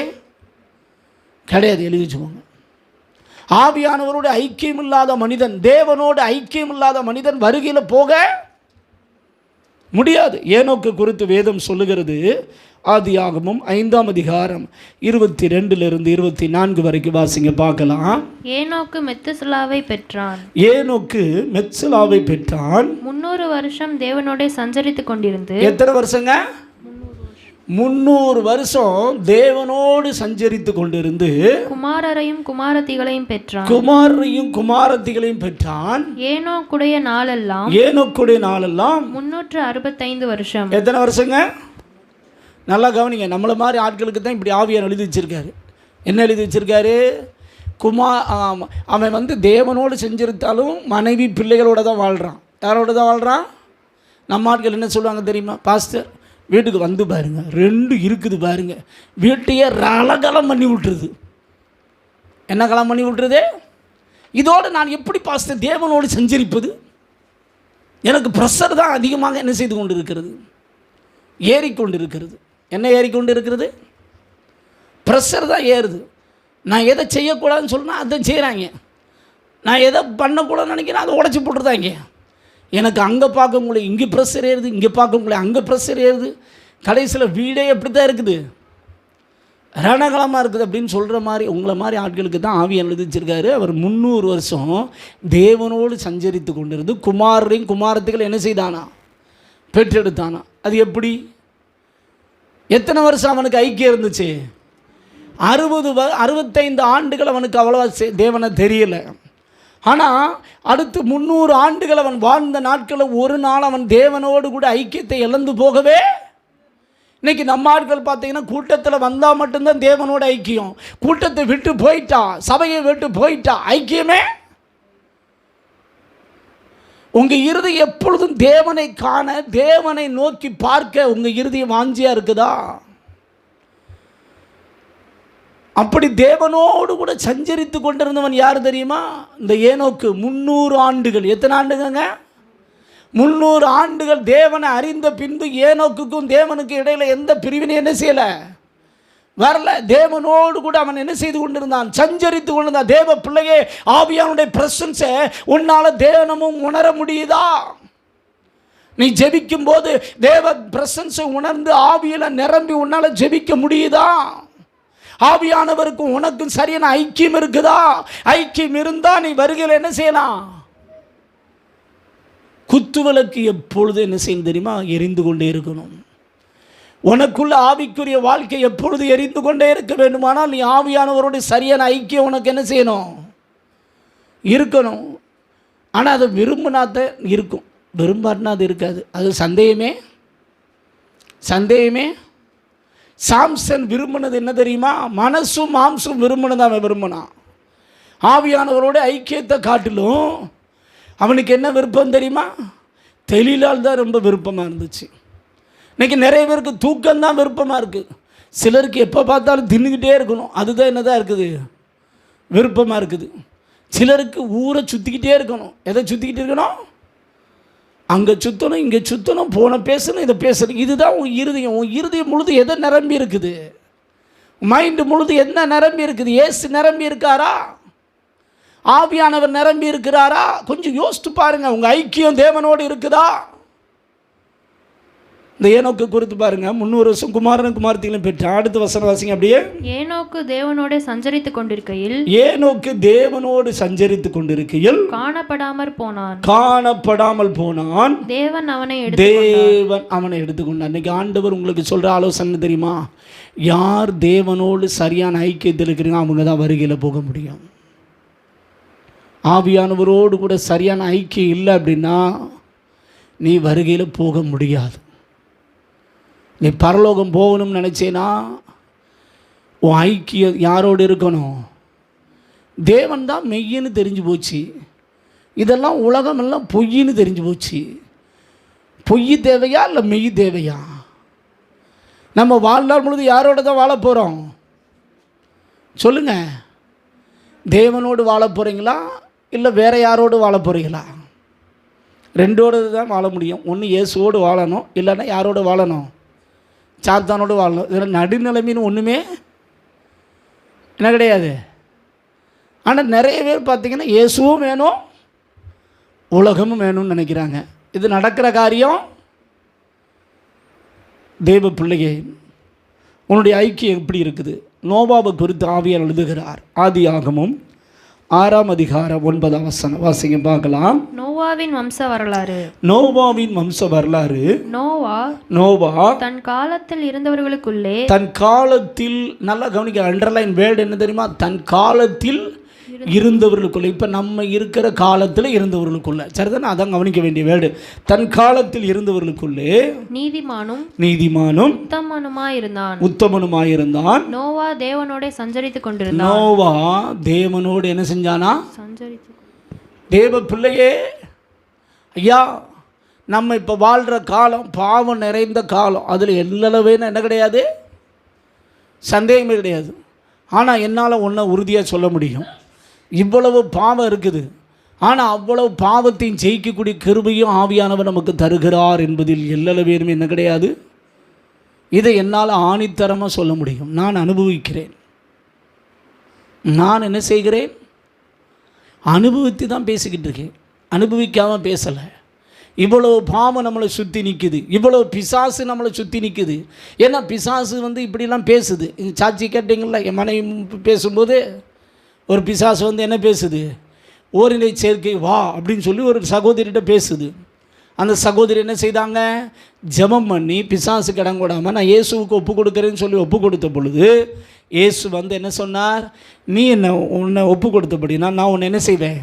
கிடையாது. எழுதி வச்சுக்கோங்க. ஆவியானவரோடு ஐக்கியம் இல்லாத மனிதன், தேவனோடு ஐக்கியம் இல்லாத மனிதன் வருகையில் போக முடியாது. ஏனோக்கு குறித்து வேதம் சொல்லுகிறது. ஆதியாகமம் 5ஆம் அதிகாரம் 22 24 வரைக்கும் வாசிங்க பார்க்கலாம். ஏனோக்கு மெத்துசலாவை பெற்றான். 300 வருஷம் தேவனோட சஞ்சரித்து கொண்டிருந்து. எத்தனை வருஷங்க? 300 வருஷம் தேவனோடு சஞ்சரித்து கொண்டிருந்து குமாரரையும் குமாரத்திகளையும் பெற்றான். குமாரையும் குமாரத்திகளையும் பெற்றான். ஏனோக்குடைய நாளெல்லாம் 365 வருஷம். எத்தனை வருஷங்க? நல்லா கவனிங்க. நம்மளை மாதிரி ஆட்களுக்கு தான் இப்படி ஆவியார் எழுதி வச்சிருக்காரு. என்ன எழுதி வச்சிருக்காரு? அவன் தேவனோடு செஞ்சிருந்தாலும் மனைவி பிள்ளைகளோட தான் வாழ்கிறான். யாரோட தான் வாழ்கிறான்? நம்ம ஆட்கள் என்ன சொல்லுவாங்க தெரியுமா? பாஸ்டர் வீட்டுக்கு வந்து பாருங்க, 2 இருக்குது பாருங்க, வீட்டையே ரலகலம் பண்ணி விட்டுருது. என்ன கலம் பண்ணி விட்டுருது? இதோடு நான் எப்படி பாஸ்டர் தேவனோடு சஞ்சரிப்பது? எனக்கு ப்ரெஷர் தான் அதிகமாக என்ன செய்து கொண்டு இருக்கிறது? ஏறிக்கொண்டு இருக்கிறது. என்ன ஏறிக்கொண்டு இருக்கிறது? ப்ரெஷர் தான் ஏறுது. நான் எதை செய்யக்கூடாதுன்னு சொன்னால் அதை செய்கிறாங்க. நான் எதை பண்ணக்கூடாதுன்னு நினைக்கிறேன், அதை உடச்சி போட்டுருதாங்க. எனக்கு அங்கே பார்க்க முடியல, இங்கே ப்ரெஷர் ஏறுது, இங்கே பார்க்க முடியல, அங்கே ப்ரெஷர் ஏறுது. கடைசியில் வீடே எப்படி தான் இருக்குது, ரணகலமாக இருக்குது அப்படின்னு சொல்கிற மாதிரி உங்களை மாதிரி ஆட்களுக்கு தான் ஆவி எழுதிச்சிருக்காரு. அவர் 300 வருஷம் தேவனோடு சஞ்சரித்து கொண்டிருந்து குமாரையும் குமாரத்துக்கள் என்ன செய்தானா? பெற்றெடுத்தானா. அது எப்படி? எத்தனை வருஷம் அவனுக்கு ஐக்கியம் இருந்துச்சு? 65 ஆண்டுகள் அவனுக்கு அவ்வளோவா தேவனை தெரியலை. ஆனால் அடுத்து 300 ஆண்டுகள் அவன் வாழ்ந்த நாட்களில் ஒரு நாள் அவன் தேவனோடு கூட ஐக்கியத்தை இழந்து போகவே. இன்றைக்கி நம்ம ஆட்கள் பார்த்தீங்கன்னா கூட்டத்தில் வந்தால் மட்டும்தான் தேவனோட ஐக்கியம். கூட்டத்தை விட்டு போயிட்டா, சபையை விட்டு போயிட்டா, ஐக்கியமே. உங்கள் இருதயம் எப்பொழுதும் தேவனை காண, தேவனை நோக்கி பார்க்க உங்கள் இருதயம் வாஞ்சியாக இருக்குதா? அப்படி தேவனோடு கூட சஞ்சரித்து கொண்டிருந்தவன் யார் தெரியுமா? இந்த ஏனோக்கு. 300 ஆண்டுகள். எத்தனை ஆண்டுங்க? 300 ஆண்டுகள் தேவனை அறிந்த பின்பு ஏனோக்குக்கும் தேவனுக்கு இடையில் எந்த பிரிவினை என்ன செய்யலை, வரல. தேவனோடு கூட அவன் என்ன செய்து கொண்டிருந்தான்? சஞ்சரித்து கொண்டிருந்தான். தேவ பிள்ளையே, ஆவியானுடைய பிரசன்ஸை உன்னால் தேவனமும் உணர முடியுதா? நீ ஜெபிக்கும் போது தேவ பிரசன்ஸை உணர்ந்து ஆவியில் நிரம்பி உன்னால் ஜெபிக்க முடியுதா? ஆவியானவருக்கும் உனக்கும் சரியான ஐக்கியம் இருக்குதா? ஐக்கியம் இருந்தால் நீ வருகையில் என்ன செய்யலாம்? குத்துவிளக்கு எப்பொழுது என்ன செய்யணும் தெரியுமா? எரிந்து கொண்டே இருக்கணும். உனக்குள்ள ஆவிக்குரிய வாழ்க்கை எப்பொழுது எரிந்து கொண்டே இருக்க வேண்டுமானால் நீ ஆவியானவரோட சரியான ஐக்கியம் உனக்கு என்ன செய்யணும்? இருக்கணும். ஆனால் அதை விரும்பினாத இருக்கும், விரும்பாட்டினா அது இருக்காது. அது சந்தேகமே. சாம்சன் விரும்பினது என்ன தெரியுமா? மனசும் மாம்சும் விரும்பினது அவன் விரும்பினான். ஆவியானவரோட ஐக்கியத்தை காட்டிலும் அவனுக்கு என்ன விருப்பம் தெரியுமா? தெளிலால் தான் ரொம்ப விருப்பமாக இருந்துச்சு. இன்றைக்கி நிறைய பேருக்கு தூக்கம்தான் விருப்பமாக இருக்குது. சிலருக்கு எப்போ பார்த்தாலும் தின்னுக்கிட்டே இருக்கணும், அதுதான் என்னதான் இருக்குது, விருப்பமாக இருக்குது. சிலருக்கு ஊரை சுற்றிக்கிட்டே இருக்கணும். எதை சுற்றிக்கிட்டு இருக்கணும்? அங்கே சுற்றணும், இங்கே சுற்றணும், போன பேசணும், இதை பேசணும். இதுதான் உன் இருதயம். உன் இருதயம் முழுது எதை நிரம்பி இருக்குது? மைண்டு முழுது என்ன நிரம்பி இருக்குது? ஏசு நிரம்பி இருக்காரா? ஆவியானவர் நிரம்பி இருக்கிறாரா? கொஞ்சம் யோசித்து பாருங்கள். உங்கள் ஐக்கியம் தேவனோடு இருக்குதா? இந்த ஏனோக்கு குறித்து பாருங்க. 300 வருஷம் குமாரனும் குமாரத்திகளும் பெற்ற. அடுத்த வசனம் வாசிங்க அப்படியே. ஏனோக்கு தேவனோடு சஞ்சரித்து கொண்டிருக்கையில் காணப்படாமல் போனான். தேவன் அவனை எடுத்துக்கொண்டார். இன்னைக்கு ஆண்டவர் உங்களுக்கு சொல்ற ஆலோசனை தெரியுமா? யார் தேவனோடு சரியான ஐக்கியத்தில் இருக்கிறீங்க அவங்க தான் வருகையில் போக முடியும். ஆவியானவரோடு கூட சரியான ஐக்கியம் இல்லை அப்படின்னா நீ வருகையில் போக முடியாது. நீ பரலோகம் போகணும்னு நினச்சேன்னா உன் ஐக்கியம் யாரோடு இருக்கணும்? தேவன் தான் மெய்யின்னு தெரிஞ்சு போச்சு. இதெல்லாம் உலகமெல்லாம் பொய்ன்னு தெரிஞ்சு போச்சு. பொய் தேவையா இல்லை மெய் தேவையா? நம்ம வாழ்நாள் முழுது யாரோட தான் வாழ போகிறோம்? சொல்லுங்கள். தேவனோடு வாழ போகிறீங்களா இல்லை வேறு யாரோடு வாழ போகிறீங்களா? ரெண்டோடு தான் வாழ முடியும். ஒன்று இயேசுவோடு வாழணும், இல்லைன்னா யாரோடு வாழணும்? சாத்தானோடு வாழணும். இதில் நடுநிலைமைன்னு ஒன்றுமே என்ன கிடையாது. ஆனால் நிறைய பேர் பார்த்திங்கன்னா இயேசுவும் வேணும் உலகமும் வேணும்னு நினைக்கிறாங்க. இது நடக்கிற காரியம்? தேவ பிள்ளையே, உன்னுடைய ஐக்கியம் எப்படி இருக்குது? நோவாவை குறித்து ஆவியார் எழுதுகிறார். ஆதியாகமம் 6ஆம் அதிகாரம் 9ஆம் வசனம் வாசிங்க பார்க்கலாம். நோவாவின் வம்ச வரலாறு. நோவாவின் வம்ச வரலாறு. நோவா தன் காலத்தில் இருந்தவர்களுக்குள்ளே, தன் காலத்தில், நல்லா கவனிக்க, அண்டர்லைன் வேர்டு என்ன தெரியுமா? தன் காலத்தில் இருந்தவர்களுக்குள்ள. இப்போ நம்ம இருக்கிற காலத்தில் இருந்தவர்களுக்குள்ள, சரிதானே? அதான் கவனிக்க வேண்டிய வேர்டு. தன் காலத்தில் இருந்தவர்களுக்குள்ளே நீதிமானும் உத்தமனுமாயிருந்தான். நோவா தேவனோட சஞ்சரித்துக் கொண்டிருந்தான். நோவா தேவனோடு என்ன செஞ்சானா? தேவ பிள்ளையே, ஐயா, நம்ம இப்போ வாழ்கிற காலம் பாவம் நிறைந்த காலம். அதில் எல்லளவேன்னு என்ன கிடையாது, சந்தேகமே கிடையாது. ஆனால் என்னால் ஒன்றை உறுதியாக சொல்ல முடியும், இவ்வளவு பாவம் இருக்குது, ஆனால் அவ்வளவு பாவத்தையும் ஜெயிக்கக்கூடிய கிருபையும் ஆவியானவர் நமக்கு தருகிறார் என்பதில் எல்லளவேனும் என்ன கிடையாது. இதை என்னால் ஆணித்தரமாக சொல்ல முடியும். நான் அனுபவிக்கிறேன். நான் என்ன செய்கிறேன்? அனுபவித்து தான் பேசிக்கிட்டு இருக்கேன், அனுபவிக்காமல் பேசலை. இவ்வளவு பாவம் நம்மளை சுற்றி நிற்குது, இவ்வளவு பிசாசு நம்மளை சுற்றி நிற்குது. ஏன்னா பிசாசு இப்படிலாம் பேசுது. சாட்சி கேட்டிங்களா? என் மனைவி பேசும்போது ஒரு பிசாசு என்ன பேசுது? ஓரினை சேர்க்கை வா அப்படின்னு சொல்லி ஒரு சகோதரிகிட்ட பேசுது. அந்த சகோதரி என்ன செய்தாங்க? ஜெபம் பண்ணி பிசாசு இடம் கொடாமல் நான் இயேசுவுக்கு ஒப்பு கொடுக்குறேன்னு சொல்லி ஒப்பு கொடுத்த பொழுது இயேசு என்ன சொன்னார்? நீ உன்னை ஒப்பு கொடுத்தபடினா நான் உன்னை என்ன செய்வேன்?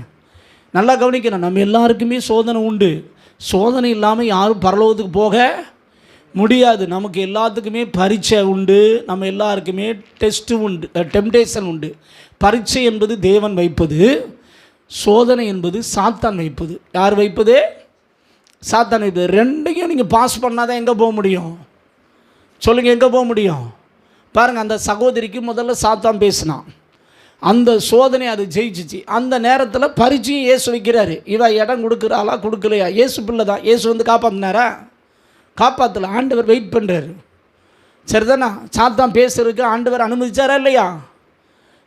நல்லா கவனிக்கணும். நம்ம எல்லாருக்குமே சோதனை உண்டு. சோதனை இல்லாமல் யாரும் பரலோகத்துக்கு போக முடியாது. நமக்கு எல்லாத்துக்குமே பரீட்சை உண்டு, நம்ம எல்லாருக்குமே டெஸ்ட்டு உண்டு, டெம்டேஷன் உண்டு. பரீட்சை என்பது தேவன் வைப்பது, சோதனை என்பது சாத்தான் வைப்பது. யார் வைப்பது? சாத்தான் வைப்பது. ரெண்டையும் நீங்கள் பாஸ் பண்ணால் தான் எங்கே போக முடியும்? சொல்லுங்கள், எங்கே போக முடியும்? பாருங்கள், அந்த சகோதரிக்கு முதல்ல சாத்தான் பேசினான், அந்த சோதனை அது ஜெயிச்சிச்சு. அந்த நேரத்தில் பரீட்சையும் இயேசு வைக்கிறாரு. இவன் இடம் கொடுக்குறாளா கொடுக்கலையா? இயேசு பிள்ளை தான். இயேசு காப்பாற்றினாரா? காப்பாற்றல. ஆண்டவர் வெயிட் பண்ணுறாரு, சரிதானா? சாத்தான் பேசுறதுக்கு ஆண்டவர் அனுமதிச்சாரா இல்லையா?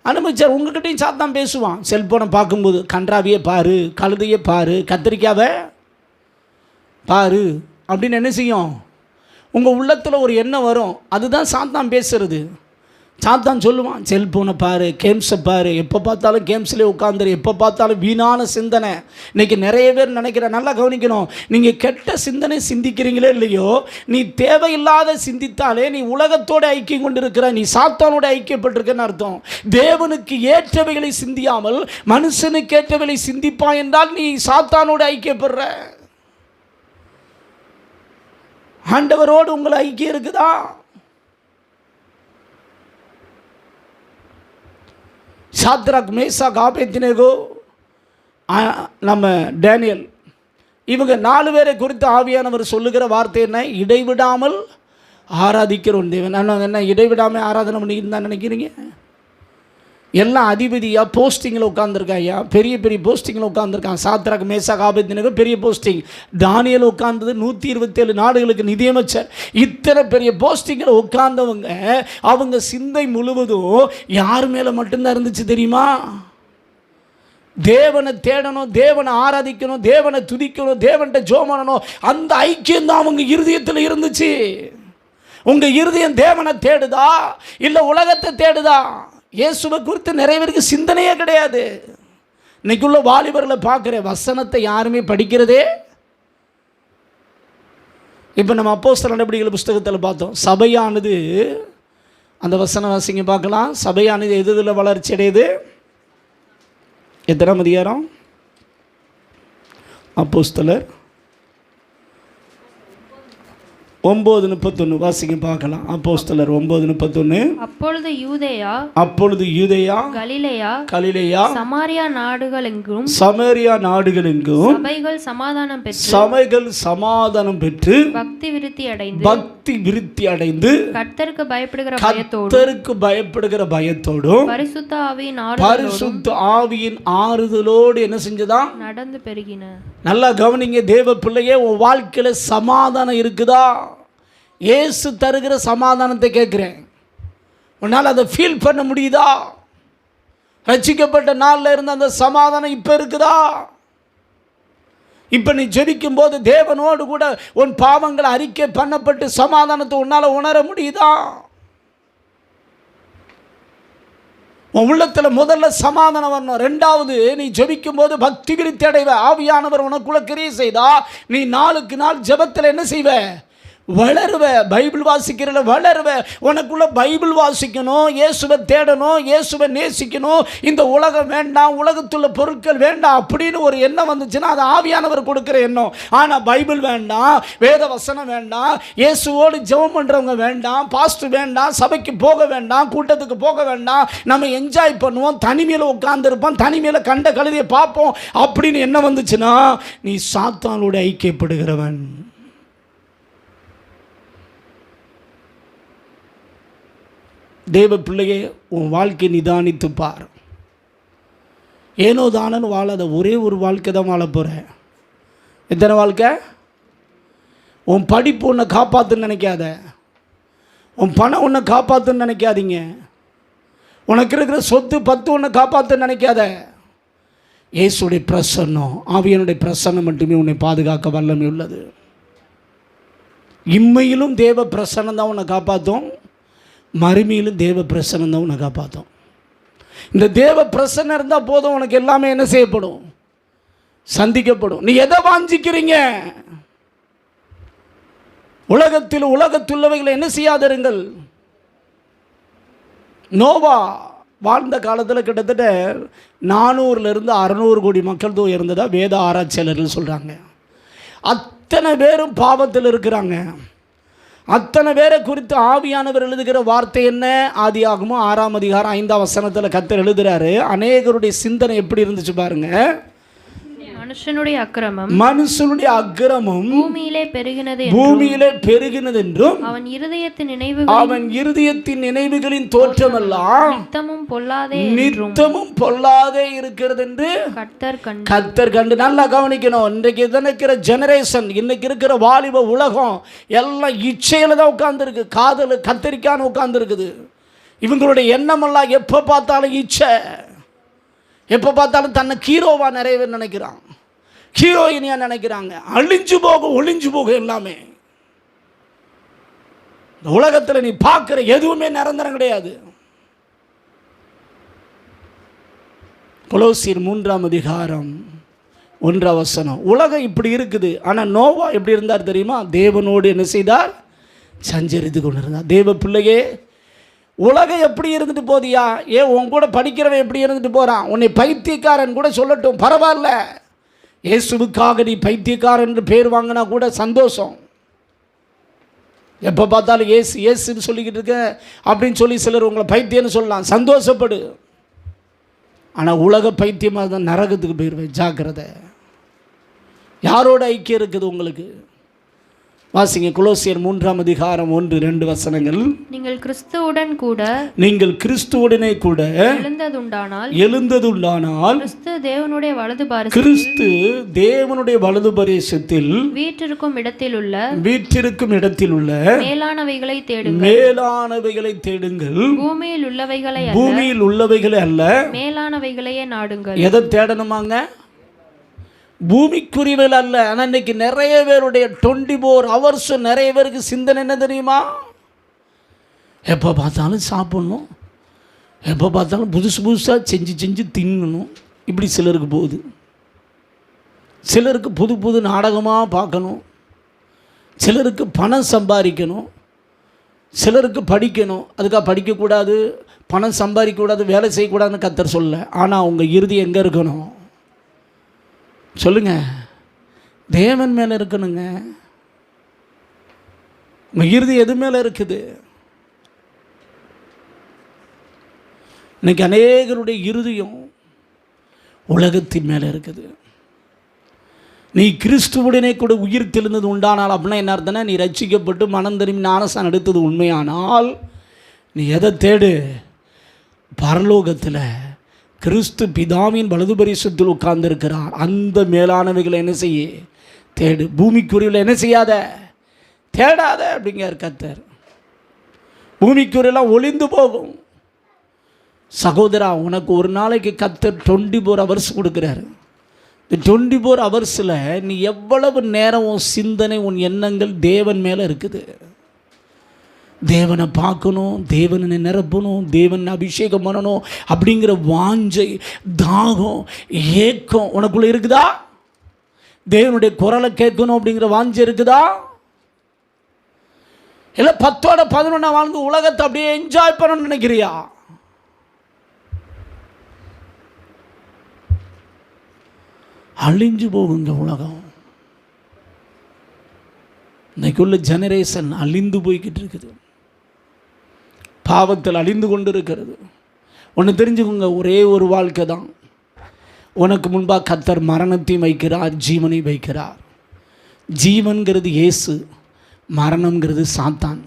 அனுமதிச்சார். உங்கள்கிட்டையும் சாத்தான் பேசுவான். செல்ஃபோனை பார்க்கும்போது கன்றாவியே பாரு, கழுதையே பாரு, கத்திரிக்காவை பாரு அப்படின்னு என்ன செய்யும்? உங்கள் உள்ளத்தில் ஒரு எண்ணம் வரும். அதுதான் சாத்தான் பேசுறது. சாத்தான் சொல்லுவான், செல்ஃபோனை பாரு, கேம்ஸை பாரு, எப்போ பார்த்தாலும் கேம்ஸ்லேயே உட்காந்துரு, எப்போ பார்த்தாலும் வீணான சிந்தனை. இன்றைக்கி நிறைய பேர் நினைக்கிற, நல்லா கவனிக்கணும், நீங்கள் கெட்ட சிந்தனை சிந்திக்கிறீங்களே இல்லையோ, நீ தேவையில்லாத சிந்தித்தாலே நீ உலகத்தோடு ஐக்கியம் கொண்டு இருக்கிற, நீ சாத்தானோடு ஐக்கியப்பட்டிருக்கன்னு அர்த்தம். தேவனுக்கு ஏற்றவைகளை சிந்தியாமல் மனுஷனுக்கு ஏற்றவைகளை சிந்திப்பான் என்றால் நீ சாத்தானோடு ஐக்கியப்படுற. ஆண்டவரோடு உங்களை ஐக்கியம் இருக்குதா? சாத்ராக், மேசாக், ஆபேத்நேகோ, நம்ம டேனியல், இவங்க 4 பேரை குறித்து ஆவியானவர் சொல்லுகிற வார்த்தை என்ன? இடைவிடாமல் ஆராதிக்கிற ஒரு தேவன். என்ன இடைவிடாமல் ஆராதனை பண்ணிக்கிட்டு நினைக்கிறீங்க? எல்லாம் அதிபதியாக போஸ்டிங்கில் உட்காந்துருக்கா. ஐயா, பெரிய பெரிய போஸ்டிங்கில் உட்காந்துருக்கான். சாத்ராக், மேசாக், ஆபேத்நேகோ பெரிய போஸ்டிங். தானியேல் உட்கார்ந்தது 127 நாடுகளுக்கு நிதியமைச்சர். இத்தனை பெரிய போஸ்டிங்கில் உட்கார்ந்தவங்க, அவங்க சிந்தை முழுவதும் யார் மேலே மட்டும்தான் இருந்துச்சு தெரியுமா? தேவனை தேடணும், தேவனை ஆராதிக்கணும், தேவனை துதிக்கணும், தேவன்கிட்ட ஜெபம் பண்ணணும். அந்த ஐக்கியம் தான் அவங்க இருதயத்தில் இருந்துச்சு. உங்கள் இருதயம் தேவனை தேடுதா இல்லை உலகத்தை தேடுதா? இயேசுவை குறித்து நிறைய பேருக்கு சிந்தனையே கிடையாது. இன்னைக்குள்ள வாலிபர்களை பார்க்குற, வசனத்தை யாருமே படிக்கிறதே. இப்போ நம்ம அப்போஸ்தலர் நடவடிக்கைகள் புஸ்தகத்தில் பார்த்தோம், சபையானது, அந்த வசன வாசிங்க பார்க்கலாம். சபையானது எதில் வளர்ச்சி அடையுது? எத்தனாம் அதிகாரம்? அப்போஸ்தலர் 9:31 வாசிங்க பார்க்கலாம். அப்போஸ்தலர் 9:31. அப்பொழுது யூதேயா, கலிலேயா, சமாரியா நாடுகளெங்கும் சபைகள் சமாதானம் பெற்று பக்தி விருத்தி அடைந்து கர்த்தருக்கு பயப்படுகிற பயத்தோடும் பரிசுத்த ஆவியின் ஆறுதலோடு என்ன செஞ்சதா? நடந்து பெருகின. நல்லா கவனிங்க தேவ பிள்ளையே, உன் வாழ்க்கையில சமாதானம் இருக்குதா? இயேசு தருகிற சமாதானத்தை கேட்குறேன். உன்னால் அதை ஃபீல் பண்ண முடியுதா? ரட்சிக்கப்பட்ட நாளில் இருந்த அந்த சமாதானம் இப்போ இருக்குதா? இப்போ நீ ஜெபிக்கும் போது தேவனோடு கூட உன் பாவங்களை அறிக்கை பண்ணப்பட்டு சமாதானத்தை உன்னால் உணர முடியுதா? உன் உள்ளத்தில் முதல்ல சமாதானம் வரணும். ரெண்டாவது, நீ ஜெபிக்கும் போது பக்தி விருத்தி அடைவ. ஆவியானவர் உனக்குள்ள கிரியை செய்தா நீ நாளுக்கு நாள் ஜெபத்தில் என்ன செய்வ? வளருவ. பைபிள் வாசிக்கிறல வளருவ. உனக்குள்ள பைபிள் வாசிக்கணும், இயேசுவை தேடணும், இயேசுவை நேசிக்கணும், இந்த உலகம் வேண்டாம், உலகத்துள்ள பொருட்கள் வேண்டாம் அப்படின்னு ஒரு எண்ணம் வந்துச்சுன்னா அது ஆவியானவர் கொடுக்குற எண்ணம். ஆனால் பைபிள் வேண்டாம், வேத வசனம் வேண்டாம், இயேசுவோடு ஜெபம் பண்ணுறவங்க வேண்டாம், பாஸ்டர் வேண்டாம், சபைக்கு போக வேண்டாம், கூட்டத்துக்கு போக வேண்டாம், நம்ம என்ஜாய் பண்ணுவோம், தனிமையில் உட்கார்ந்துருப்போம், தனிமையில் கண்ட கழுதியை பார்ப்போம் அப்படின்னு என்ன வந்துச்சுன்னா நீ சாத்தானோடு ஐக்கியப்படுகிறவன். தேவ பிள்ளையே, உன் வாழ்க்கை நிதானித்து பார். ஏனோ தானன்னு வாழாத. ஒரே ஒரு வாழ்க்கை தான் வாழ போகிற. எத்தனை வாழ்க்கை? உன் படிப்பு உன்னை காப்பாற்றுன்னு நினைக்காத, உன் பணம் உன்னை காப்பாற்றுன்னு நினைக்காதீங்க, உனக்கு இருக்கிற சொத்து பத்து உன்னை காப்பாற்றுன்னு நினைக்காத. இயேசுடைய பிரசன்னம், ஆவியனுடைய பிரசன்னம் மட்டுமே உன்னை பாதுகாக்க வல்லமை உள்ளது. இம்மையிலும் தேவ பிரசன்னம் தான் உன்னை காப்பாற்றும், மறுமையிலும் தேவ பிரசன்னம் தான் உன்னை காப்பாற்றும். இந்த தேவ பிரசன்னம் இருந்தால் போதும், உனக்கு எல்லாமே என்ன செய்யப்படும்? சந்திக்கப்படும். நீ எதை வாஞ்சிக்கிறீங்க? உலகத்துள்ளவைகளை என்ன செய்யாதிருங்கள். நோவா வாழ்ந்த காலத்தில் கிட்டத்தட்ட 400-600 கோடி மக்கள் தொகை இருந்ததா வேத ஆராய்ச்சியாளர்கள் சொல்கிறாங்க. அத்தனை பேரும் பாவத்தில் இருக்கிறாங்க. அத்தனை பேரை குறித்து ஆவியானவர் எழுதுகிற வார்த்தை என்ன? ஆதியாகமம் 6ஆம் அதிகாரம் 5ஆம் வசனத்தில் கர்த்தர் எழுதுறாரு. அநேகருடைய சிந்தனை எப்படி இருந்துச்சு பாருங்க. மனுஷனுடைய அக்கிரமம் பூமியிலே பெருகினது என்றும் அவன் இருதயத்தின் நினைவுகளின் தோற்றமெல்லாம் நித்தமும் பொல்லாதே இருக்கிறது என்று கர்த்தர் கண்டு. நல்லா கவனிக்கணும். இன்றைக்கு இருக்கிற ஜெனரேஷன், இன்னைக்கு இருக்கிற வாலிப உலகம் எல்லாம் இச்சையில தான் உட்கார்ந்துருக்கு. காதல் கத்தரிக்கான்னு உட்கார்ந்துருக்குது. இவங்களுடைய எண்ணமெல்லாம் எப்போ பார்த்தாலும் இச்சை, எப்போ பார்த்தாலும் தன்னை ஹீரோவா நிறைய பேர் நினைக்கிறான், ஹீரோயினியா நினைக்கிறாங்க. ஒளிஞ்சு போகும் எல்லாமே. இந்த உலகத்தில் நீ பார்க்குற எதுவுமே நிரந்தரம் கிடையாது. கொலோசியர் 3ஆம் அதிகாரம் 1ஆம் வசனம். உலகம் இப்படி இருக்குது. ஆனால் நோவா எப்படி இருந்தார் தெரியுமா? தேவனோடு என்ன செய்தார்? சஞ்சரித்து கொண்டிருந்தார். தேவ பிள்ளையே, உலகம் எப்படி இருந்துட்டு போதியா? ஏன் உன் கூட படிக்கிறவன் எப்படி இருந்துட்டு போகிறான்? உன்னை பைத்தியக்காரன் கூட சொல்லட்டும், பரவாயில்ல. இயேசுவுக்காக நீ பைத்தியக்காரன் என்று பேர் வாங்கினா கூட சந்தோஷம். எப்போ பார்த்தாலும் ஏசுன்னு சொல்லிக்கிட்டு இருக்க அப்படின்னு சொல்லி சிலர் உங்களை பைத்தியன்னு சொல்லலாம், சந்தோஷப்படு. ஆனால் உலக பைத்தியமாக தான் நரகத்துக்கு போயிடுவேன், ஜாக்கிரதை. யாரோட ஐக்கியம் இருக்குது உங்களுக்கு? வாசிங்க கொலோசியர் 3ஆம் அதிகாரம் 1-2 வசனங்கள். நீங்கள் கிறிஸ்துவுடனே கூட எழுந்ததுண்டானால் கிறிஸ்து தேவனுடைய வலது பாரிசத்தில் வீற்றிருக்கும் இடத்தில் உள்ள மேலானவைகளை தேடுங்கள். பூமியில் உள்ளவைகளை அல்ல, மேலானவைகளையே நாடுங்கள். எதை தேடணுமாங்க? பூமிக்குரியவில் அல்ல. ஆனால் இன்னைக்கு நிறைய பேருடைய 24 hours நிறைய பேருக்கு சிந்தனை என்ன தெரியுமா? எப்போ பார்த்தாலும் சாப்பிடணும், எப்போ பார்த்தாலும் புதுசாக செஞ்சு தின்னணும். இப்படி சிலருக்கு போகுது. சிலருக்கு புது நாடகமாக பார்க்கணும், சிலருக்கு பணம் சம்பாதிக்கணும், சிலருக்கு படிக்கணும். அதுக்காக படிக்கக்கூடாது, பணம் சம்பாதிக்கக்கூடாது, வேலை செய்யக்கூடாதுன்னு கர்த்தர் சொல்ல. ஆனால் உங்கள் இறுதி எங்கே இருக்கணும் சொல்லுங்க? தேவன் மேலே இருக்கணுங்க. உங்கள் இறுதி எது மேலே இருக்குது? இன்னைக்கு அநேகருடைய இறுதியும் உலகத்தின் மேலே இருக்குது. நீ கிறிஸ்துவுடனே கூட உயிர் தெழுந்தது உண்டானால் அப்படின்னா என்ன அர்த்தம்னா, நீ ரட்சிக்கப்பட்டு மனம் திரும்பி ஞானஸ்நானம் எடுத்தது உண்மையானால் நீ எதை தேடு? பரலோகத்தில் கிறிஸ்து பிதாவின் வலது பரிசுத்தில் உட்கார்ந்திருக்கிறார். அந்த மேலானவைகளை என்ன செய்ய? தேடு. பூமிக்குரியவில் என்ன செய்யாத? தேடாத அப்படிங்கிற கர்த்தர். பூமிக்குரியெல்லாம் ஒளிந்து போகும். சகோதரா, உனக்கு ஒரு நாளைக்கு கர்த்தர் 24 hours கொடுக்குறாரு. இந்த 24 hours நீ எவ்வளவு நேரம் உன் சிந்தனை, உன் எண்ணங்கள் தேவன் மேலே இருக்குது? தேவனை பார்க்கணும், தேவனை நிரப்பணும், தேவனை அபிஷேகம் பண்ணணும் அப்படிங்கிற வாஞ்சை, தாகம், ஏக்கம் உனக்குள்ளே இருக்குதா? தேவனுடைய குரலை கேட்கணும் அப்படிங்கிற வாஞ்சை இருக்குதா? இல்லை 10ஓட 11 வாழ்ந்து உலகத்தை அப்படியே என்ஜாய் பண்ணணும்னு நினைக்கிறியா? அழிஞ்சு போகுங்க உலகம். இன்னைக்குள்ள ஜெனரேஷன் அழிந்து போய்கிட்டு இருக்குது, பாவத்தில் அழிந்து கொண்டு இருக்கிறது. ஒன்று தெரிஞ்சுக்கோங்க, ஒரே ஒரு வாழ்க்கை தான். உனக்கு முன்பாக கர்த்தர் மரணத்தையும் வைக்கிறார், ஜீவனை வைக்கிறார். ஜீவன்கிறது இயேசு, மரணம்ங்கிறது சாத்தான்.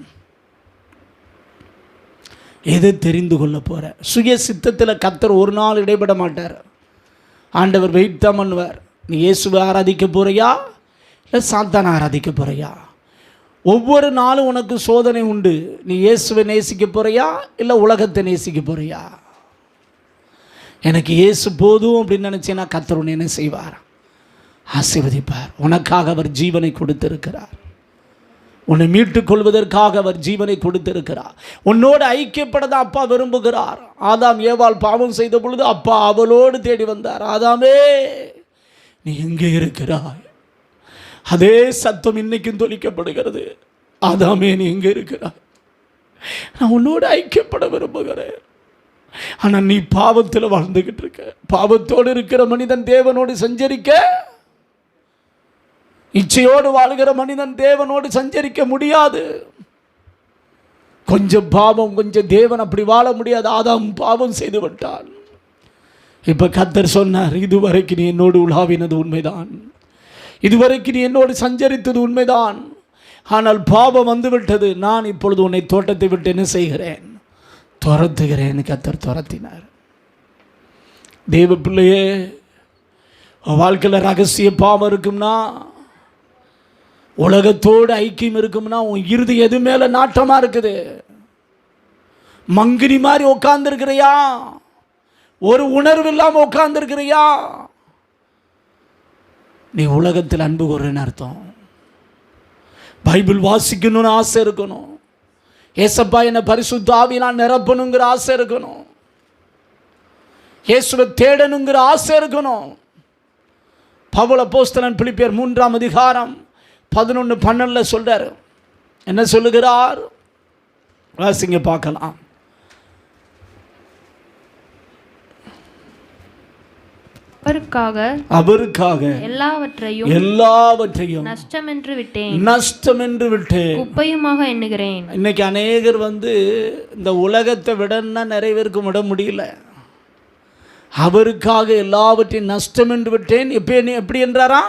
எதை தெரிந்து கொள்ள போகிற? சுய சித்தத்தில் கர்த்தர் ஒரு நாள் இடைபட மாட்டார். ஆண்டவர் வெயிட் தான் பண்ணுவார். நீ இயேசுவை ஆராதிக்க போகிறியா இல்லை சாத்தானை ஆராதிக்க போகிறியா? ஒவ்வொரு நாளும் உனக்கு சோதனை உண்டு. நீ இயேசுவை நேசிக்க போகிறியா இல்லை உலகத்தை நேசிக்க போகிறியா? எனக்கு இயேசு போதும் அப்படின்னு நினச்சேன்னா கர்த்தர் உன்னை என்ன செய்வார்? ஆசீர்வதிப்பார். உனக்காக அவர் ஜீவனை கொடுத்திருக்கிறார். உன்னை மீட்டுக் கொள்வதற்காக அவர் ஜீவனை கொடுத்திருக்கிறார். உன்னோடு ஐக்கியப்படதான் அப்பா விரும்புகிறார். ஆதாம் ஏவாள் பாவம் செய்த பொழுது அப்பா அவளோடு தேடி வந்தார். ஆதாமே நீ எங்கே இருக்கிறாய்? அதே சத்தம் இன்னைக்கும் தொனிக்கப்படுகிறது. ஆதாமே நீ எங்கே இருக்கிறாய்? நான் உன்னோடு ஐக்கியப்பட விரும்புகிறேன். ஆனால் நீ பாவத்தில் வாழ்ந்துகிட்டு இருக்க. பாவத்தோடு இருக்கிற மனிதன் தேவனோடு சஞ்சரிக்க, இச்சையோடு வாழ்கிற மனிதன் தேவனோடு சஞ்சரிக்க முடியாது. கொஞ்சம் பாவம் கொஞ்சம் தேவன் அப்படி வாழ முடியாது. ஆதாம் பாவம் செய்து விட்டான். இப்போ கர்த்தர் சொன்னார், இதுவரைக்கும் நீ என்னோடு உலாவினது உண்மைதான், இதுவரைக்கும் நீ என்னோடு சஞ்சரித்தது உண்மைதான். ஆனால் பாவம் வந்துவிட்டது. நான் இப்பொழுது உன்னை தோட்டத்தை விட்டு என்ன செய்கிறேன்? துரத்துகிறேன். கர்த்தர் துரத்தினார். தேவ பிள்ளையே, வாழ்க்கையில் ரகசிய பாவம் இருக்கும்னா, உலகத்தோடு ஐக்கியம் இருக்கும்னா, உன் இறுதி எது மேலே நாட்டமாக இருக்குது? மங்கினி மாதிரி உட்கார்ந்துருக்கிறியா? ஒரு உணர்வு இல்லாமல் உட்கார்ந்துருக்கிறியா? நீ உலகத்தில் அன்பு கூறுன்னு அர்த்தம். பைபிள் வாசிக்கணும்னு ஆசை இருக்கணும். ஏசப்பா என்னை பரிசுத்த ஆவியினால் நிரப்பணுங்கிற ஆசை இருக்கணும். இயேசுவை தேடணுங்கிற ஆசை இருக்கணும். பவுல் அப்போஸ்தலன் பிலிப்பியர் 3ஆம் அதிகாரம் 11-12 சொல்றார். என்ன சொல்லுகிறார்? வாசிங்க பார்க்கலாம். அவருக்காக எல்லாவற்றையும் நஷ்டம் என்று விட்டேன், குப்பையுமாக எண்ணுகிறேன். இன்னைக்கு அநேகர் இந்த உலகத்தை விடன்னா நிறைய பேருக்கு விட முடியல. அவருக்காக எல்லாவற்றையும் நஷ்டம் என்று விட்டேன். எப்படி என்றாரா?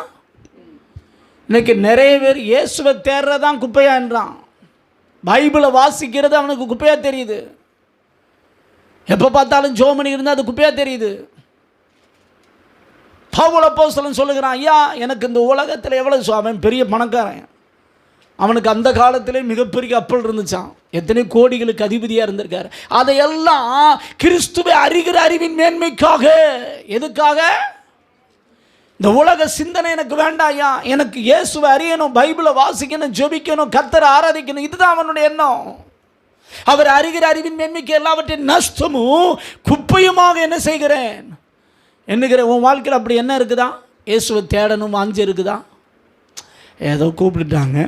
இன்னைக்கு நிறைய பேர் இயேசுவை தேடுறதான் குப்பையா என்றான். பைபிளை வாசிக்கிறது அவனுக்கு குப்பையா தெரியுது. எப்போ பார்த்தாலும் ஜோமணி இருந்தால் அது குப்பையா தெரியுது. பவுல் அப்போஸ்தலன் சொல்லுகிறான், ஐயா எனக்கு இந்த உலகத்தில் எவ்வளவு, அவன் பெரிய பணக்காரன், அவனுக்கு அந்த காலத்திலே மிகப்பெரிய கப்பல் இருந்துச்சான், எத்தனை கோடிகளுக்கு அதிபதியாக இருந்திருக்காரு. அதையெல்லாம் கிறிஸ்துவை அறிகிற அறிவின் மேன்மைக்காக. எதுக்காக? இந்த உலக சிந்தனை எனக்கு வேண்டாம் ஐயா, எனக்கு இயேசுவை அறியணும், பைபிளை வாசிக்கணும், ஜெபிக்கணும், கர்த்தரை ஆராதிக்கணும், இதுதான் அவனுடைய எண்ணம். அவர் அறிகிற அறிவின் மேன்மைக்கு எல்லாவற்றையும் நஷ்டமும் குப்பையுமாக என்ன செய்கிறேன் என்னங்கிற. உன் வாழ்க்கையில் அப்படி என்ன இருக்குதா? இயேசுவை தேடணும் வாஞ்சி இருக்குதா? ஏதோ கூப்பிட்டுட்டாங்க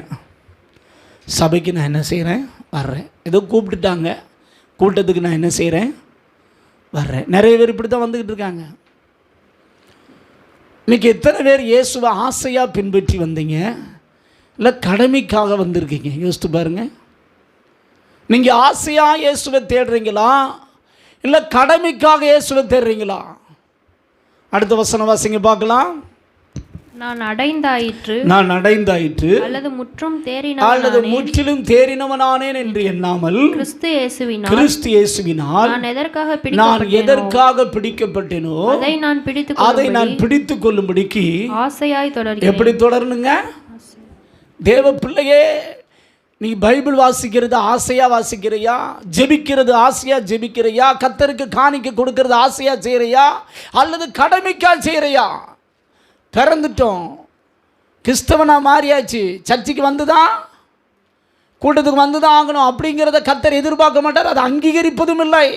சபைக்கு, நான் என்ன செய்கிறேன்? வர்றேன். ஏதோ கூப்பிட்டுட்டாங்க கூட்டத்துக்கு, நான் என்ன செய்கிறேன்? வர்றேன். நிறைய பேர் இப்படி தான் வந்துக்கிட்டு இருக்காங்க. இன்றைக்கி எத்தனை பேர் இயேசுவை ஆசையாக பின்பற்றி வந்தீங்க, இல்லை கடமைக்காக வந்திருக்கீங்க? யோசித்து பாருங்கள். நீங்கள் ஆசையாக இயேசுவை தேடுறீங்களா, இல்லை கடமைக்காக இயேசுவை தேடுறீங்களா? அடுத்த வசனம் வாசிங்க பார்க்கலாம். நான் அடைந்தாயிற்று அல்லது முற்றிலும் தேறினவனானேன் என்று எண்ணாமல் கிறிஸ்து இயேசுவினால் நான் எதற்காக பிடிக்கப்பட்டேனோ அதை நான் பிடித்துக் கொள்ளும்படிக்கு ஆசையாய் தொடர்கிறேன். எப்படி தொடரணுங்க? தேவ பிள்ளையே, நீ பைபிள் வாசிக்கிறது ஆசையா வாசிக்கிறையா? ஜெபிக்கிறது ஆசையா ஜெபிக்கிறையா? கர்த்தருக்கு காணிக்க கொடுக்கறது ஆசையா செய்கிறையா, அல்லது கடமைக்கா செய்கிறையா? பிறந்துட்டோம், கிறிஸ்தவனா மாறியாச்சு, சர்ச்சைக்கு வந்துதான் கூட்டத்துக்கு வந்து தான் ஆகணும் அப்படிங்கிறத கர்த்தர் எதிர்பார்க்க மாட்டார், அதை அங்கீகரிப்பதும் இல்லை.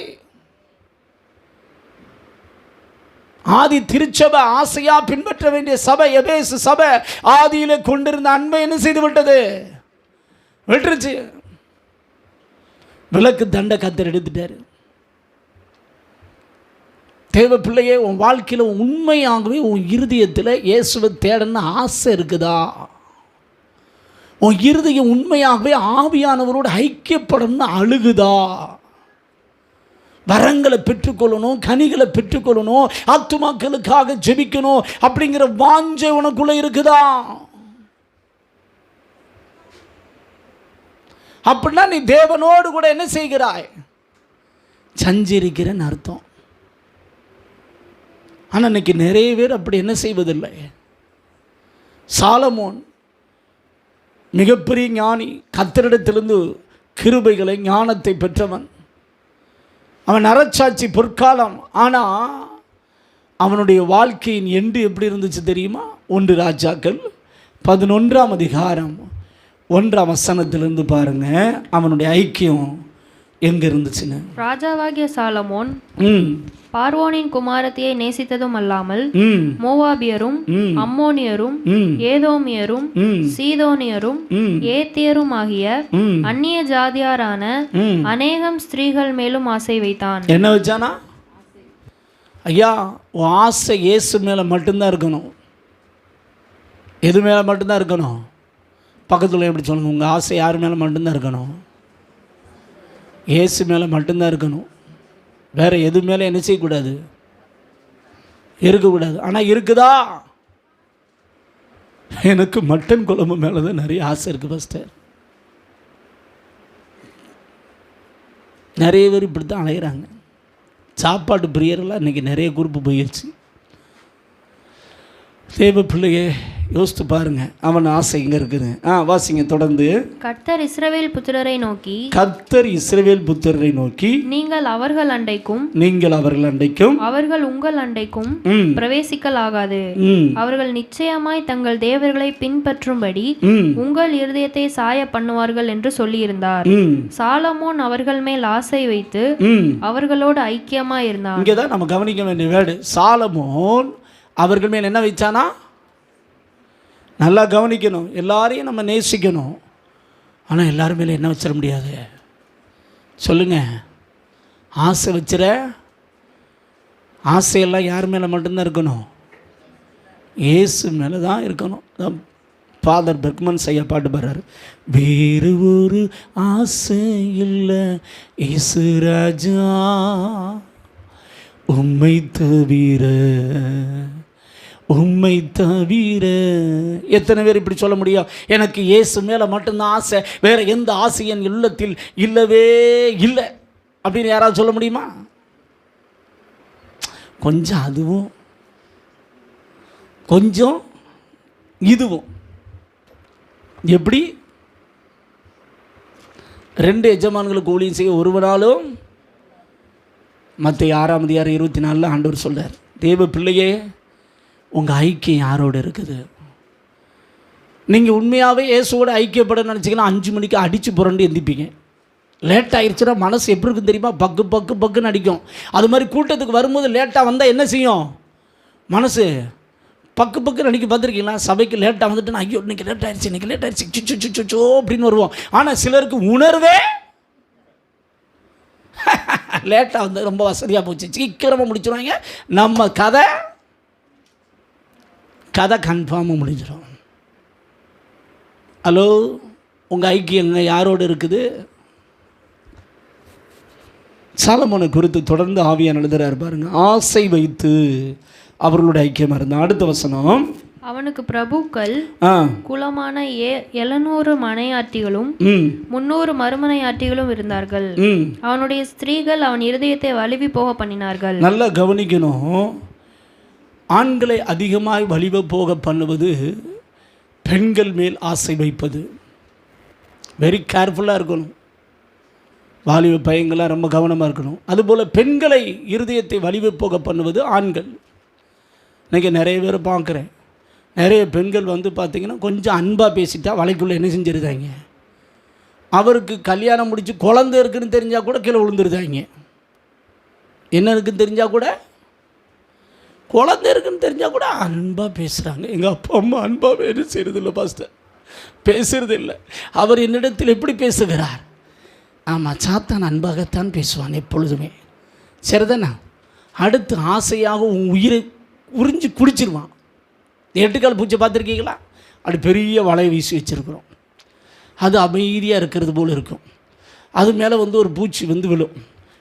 ஆதி திருச்சபை ஆசையா பின்பற்ற வேண்டிய சபை, எபேசு சபை ஆதியிலே கொண்டிருந்த அன்பை என்ன செய்து விட்டது? விட்டுருச்சு. விளக்கு தண்டை கர்த்தர் எடுத்துட்டாரு. தேவ பிள்ளையே, உன் வாழ்க்கையில் உண்மையாகவே உன் இருதயத்தில் இயேசுவை தேடன்னு ஆசை இருக்குதா? உன் இருதயம் உண்மையாகவே ஆவியானவரோடு ஐக்கியப்படணும்னு அழுகுதா? வரங்களை பெற்றுக்கொள்ளணும், கனிகளை பெற்றுக்கொள்ளணும், ஆத்துமாக்களுக்காக ஜெபிக்கணும் அப்படிங்கிற வாஞ்சை உனக்குள்ள இருக்குதா? அப்படின்னா நீ தேவனோடு கூட என்ன செய்கிறாய்? சஞ்சரிக்கிறன்னு அர்த்தம். ஆனால் இன்னைக்கு நிறைய பேர் அப்படி என்ன செய்வதில்லை. சாலமோன் மிகப்பெரிய ஞானி, கர்த்தரிடத்திலிருந்து கிருபைகளை ஞானத்தை பெற்றவன். அவன் அரசாட்சி பொற்காலம். ஆனால் அவனுடைய வாழ்க்கையின் எண்டு எப்படி இருந்துச்சு தெரியுமா? 1 ராஜாக்கள் 11ஆம் அதிகாரம் 1ஆம் வசனத்திலிருந்து பாருங்க, அவனுடைய ஐக்கியம் எங்க இருந்துச்சுன்னு. ராஜாவாகிய சாலமோன் பார்வோனின் குமாரத்தியை நேசித்ததும் அல்லாமல் மோவாபியரும் அம்மோனியரும் ஏதோமியரும் சீதோனியரும் ஏத்தியரும் ஆகிய அந்நிய ஜாதியாரான அநேகம் ஸ்திரீகள் மேலும் ஆசை வைத்தான். என்ன வச்சானா? ஐயா, உன் ஆசை இயேசு மேலே மட்டும்தான் இருக்கணும். எது மேலே மட்டும்தான் இருக்கணும்? பக்கத்தில் எப்படி சொல்லணும்? உங்கள் ஆசை யார் மேலே மட்டும்தான் இருக்கணும்? இயேசு மேலே மட்டும்தான் இருக்கணும். வேறு எது மேலே என்ன செய்யக்கூடாது? இருக்கக்கூடாது. ஆனால் இருக்குதா? எனக்கு மட்டன் குழம்பு மேலே தான் நிறைய ஆசை இருக்குது பாஸ்டர். நிறைய பேர் இப்படி தான் அலைகிறாங்க. சாப்பாட்டு பிரியரெல்லாம் இன்றைக்கி நிறைய குரூப்பு போயிடுச்சு. தேவ பிள்ளையே, யோசித்து பாருங்க, அவன் ஆசை இங்கே இருக்குது. வாசிங்க தொடர்ந்து. கர்த்தர் இஸ்ரவேல் புத்திரரை நோக்கி, கர்த்தர் இஸ்ரவேல் புத்திரரை நோக்கி, நீங்கள் அவர்கள் அண்டைக்கும் அவர்கள் உங்கள் அண்டைக்கும் பிரவேசிக்கலாகாது. அவர்கள் நிச்சயமாய் தங்கள் தேவர்களை பின்பற்றும்படி உங்கள் இருதயத்தை சாய பண்ணுவார்கள் என்று சொல்லியிருந்தார். சாலமோன் அவர்கள் மேல் ஆசை வைத்து அவர்களோடு ஐக்கியமாய் இருந்தான். இங்கேதான் நம்ம கவனிக்க வேண்டிய வேர்டு. சாலமோன் அவர்கள் மேல் என்ன வச்சானா? நல்லா கவனிக்கணும். எல்லாரையும் நம்ம நேசிக்கணும். ஆனால் எல்லாரும் மேலே என்ன வச்சிட முடியாது? சொல்லுங்க. ஆசை வச்சிட, ஆசையெல்லாம் யார் மேலே மட்டும்தான் இருக்கணும்? இயேசு மேலே தான் இருக்கணும். ஃபாதர் பெர்க்மன் ஐயா பாட்டு பாடுறாரு. வேறு ஒரு ஆசை இல்லை இயேசு ராஜா உம்மை தவிர, உம்மை தவிர. எத்தனை பேர் இப்படி சொல்ல முடியும்? எனக்கு இயேசு மேலே மட்டும்தான் ஆசை, வேற எந்த ஆசை என் உள்ளத்தில் இல்லவே இல்லை அப்படின்னு யாராவது சொல்ல முடியுமா? கொஞ்சம் அதுவும் கொஞ்சம் இதுவும். எப்படி? 2 எஜமான்களுக்கு ஊழியம் செய்ய ஒருவனாலும். மத்தேயு 6:24 ஆண்டவர் சொல்றார், தேவ பிள்ளையே, உங்கள் ஐக்கியம் யாரோடு இருக்குது? நீங்கள் உண்மையாகவே இயேசுவோட ஐக்கியப்பட நினச்சிங்கன்னா 5 மணிக்கு அடித்து புரண்டு எந்திப்பீங்க. லேட் ஆகிடுச்சுன்னா மனசு எப்படி இருக்குன்னு தெரியுமா? பக்கு பக்கு பக்குன்னு அடிக்கும். அது மாதிரி கூட்டத்துக்கு வரும்போது லேட்டாக வந்தால் என்ன செய்யும்? மனசு பக்கு பக்குன்னு அடிக்க. பார்த்துருக்கீங்களா? சபைக்கு லேட்டாக வந்துட்டு ஐயோ இன்னைக்கு லேட் ஆகிடுச்சு, இன்னைக்கு லேட் ஆகிடுச்சு சுச்சோ அப்படின்னு வருவோம். ஆனால் சிலருக்கு உணர்வே லேட்டாக வந்து ரொம்ப வசதியாக போச்சு, சீக்கிரமாக முடிச்சிடுவாங்க. நம்ம கதை கன்ஃபார்மாக முடிஞ்சிடும். ஹலோ, உங்கள் ஐக்கியங்க யாரோடு இருக்குது? சாலமோனை குறித்து தொடர்ந்து ஆவியானவர் எழுதுறார் பாருங்க. ஆசை வைத்து அவர்களோட ஐக்கியமாக இருந்தான். அடுத்த வசனம். அவனுக்கு பிரபுக்கள் குலமான 700 மனையாட்டிகளும் 300 மறுமனையாட்டிகளும் இருந்தார்கள். அவனுடைய ஸ்திரீகள் அவன் இருதயத்தை வலிவி போக பண்ணினார்கள். நல்லா கவனிக்கணும். ஆண்களை அதிகமாய் வலிவ போக பண்ணுவது பெண்கள் மேல் ஆசை வைப்பது. வெரி கேர்ஃபுல்லாக இருக்கணும். வாலிப பையங்களாக ரொம்ப கவனமாக இருக்கணும். அதுபோல் பெண்களை இருதயத்தை வலிவ போக பண்ணுவது ஆண்கள். இன்றைக்கி நிறைய பேர் பார்க்குறேன். நிறைய பெண்கள் வந்து பார்த்திங்கன்னா கொஞ்சம் அன்பாக பேசிட்டா வலைக்குள்ளே என்ன செஞ்சிருக்காங்க? அவருக்கு கல்யாணம் முடித்து குழந்தை இருக்குன்னு தெரிஞ்சால் கூட கீழே விழுந்துருதாங்க. என்ன இருக்குன்னு தெரிஞ்சால் கூட, குழந்தை இருக்குன்னு தெரிஞ்சால் கூட அன்பாக பேசுகிறாங்க. எங்கள் அப்பா அம்மா அன்பாக வேறு செய்கிறது இல்லை பாஸ்டர், பேசுகிறது இல்லை. அவர் என்னிடத்தில் எப்படி பேசுகிறார்? ஆமாம், சாத்தான் அன்பாகத்தான் பேசுவான் எப்பொழுதுமே. சரிதானா? அடுத்து ஆசையாக உன் உயிரை உறிஞ்சி குடிச்சிருவான். 8 கால் பூச்சி பார்த்துருக்கீங்களா? அப்படி பெரிய வலையை வீசி வச்சுருக்குறோம். அது அமைதியாக இருக்கிறது போல் இருக்கும். அது மேலே ஒரு பூச்சி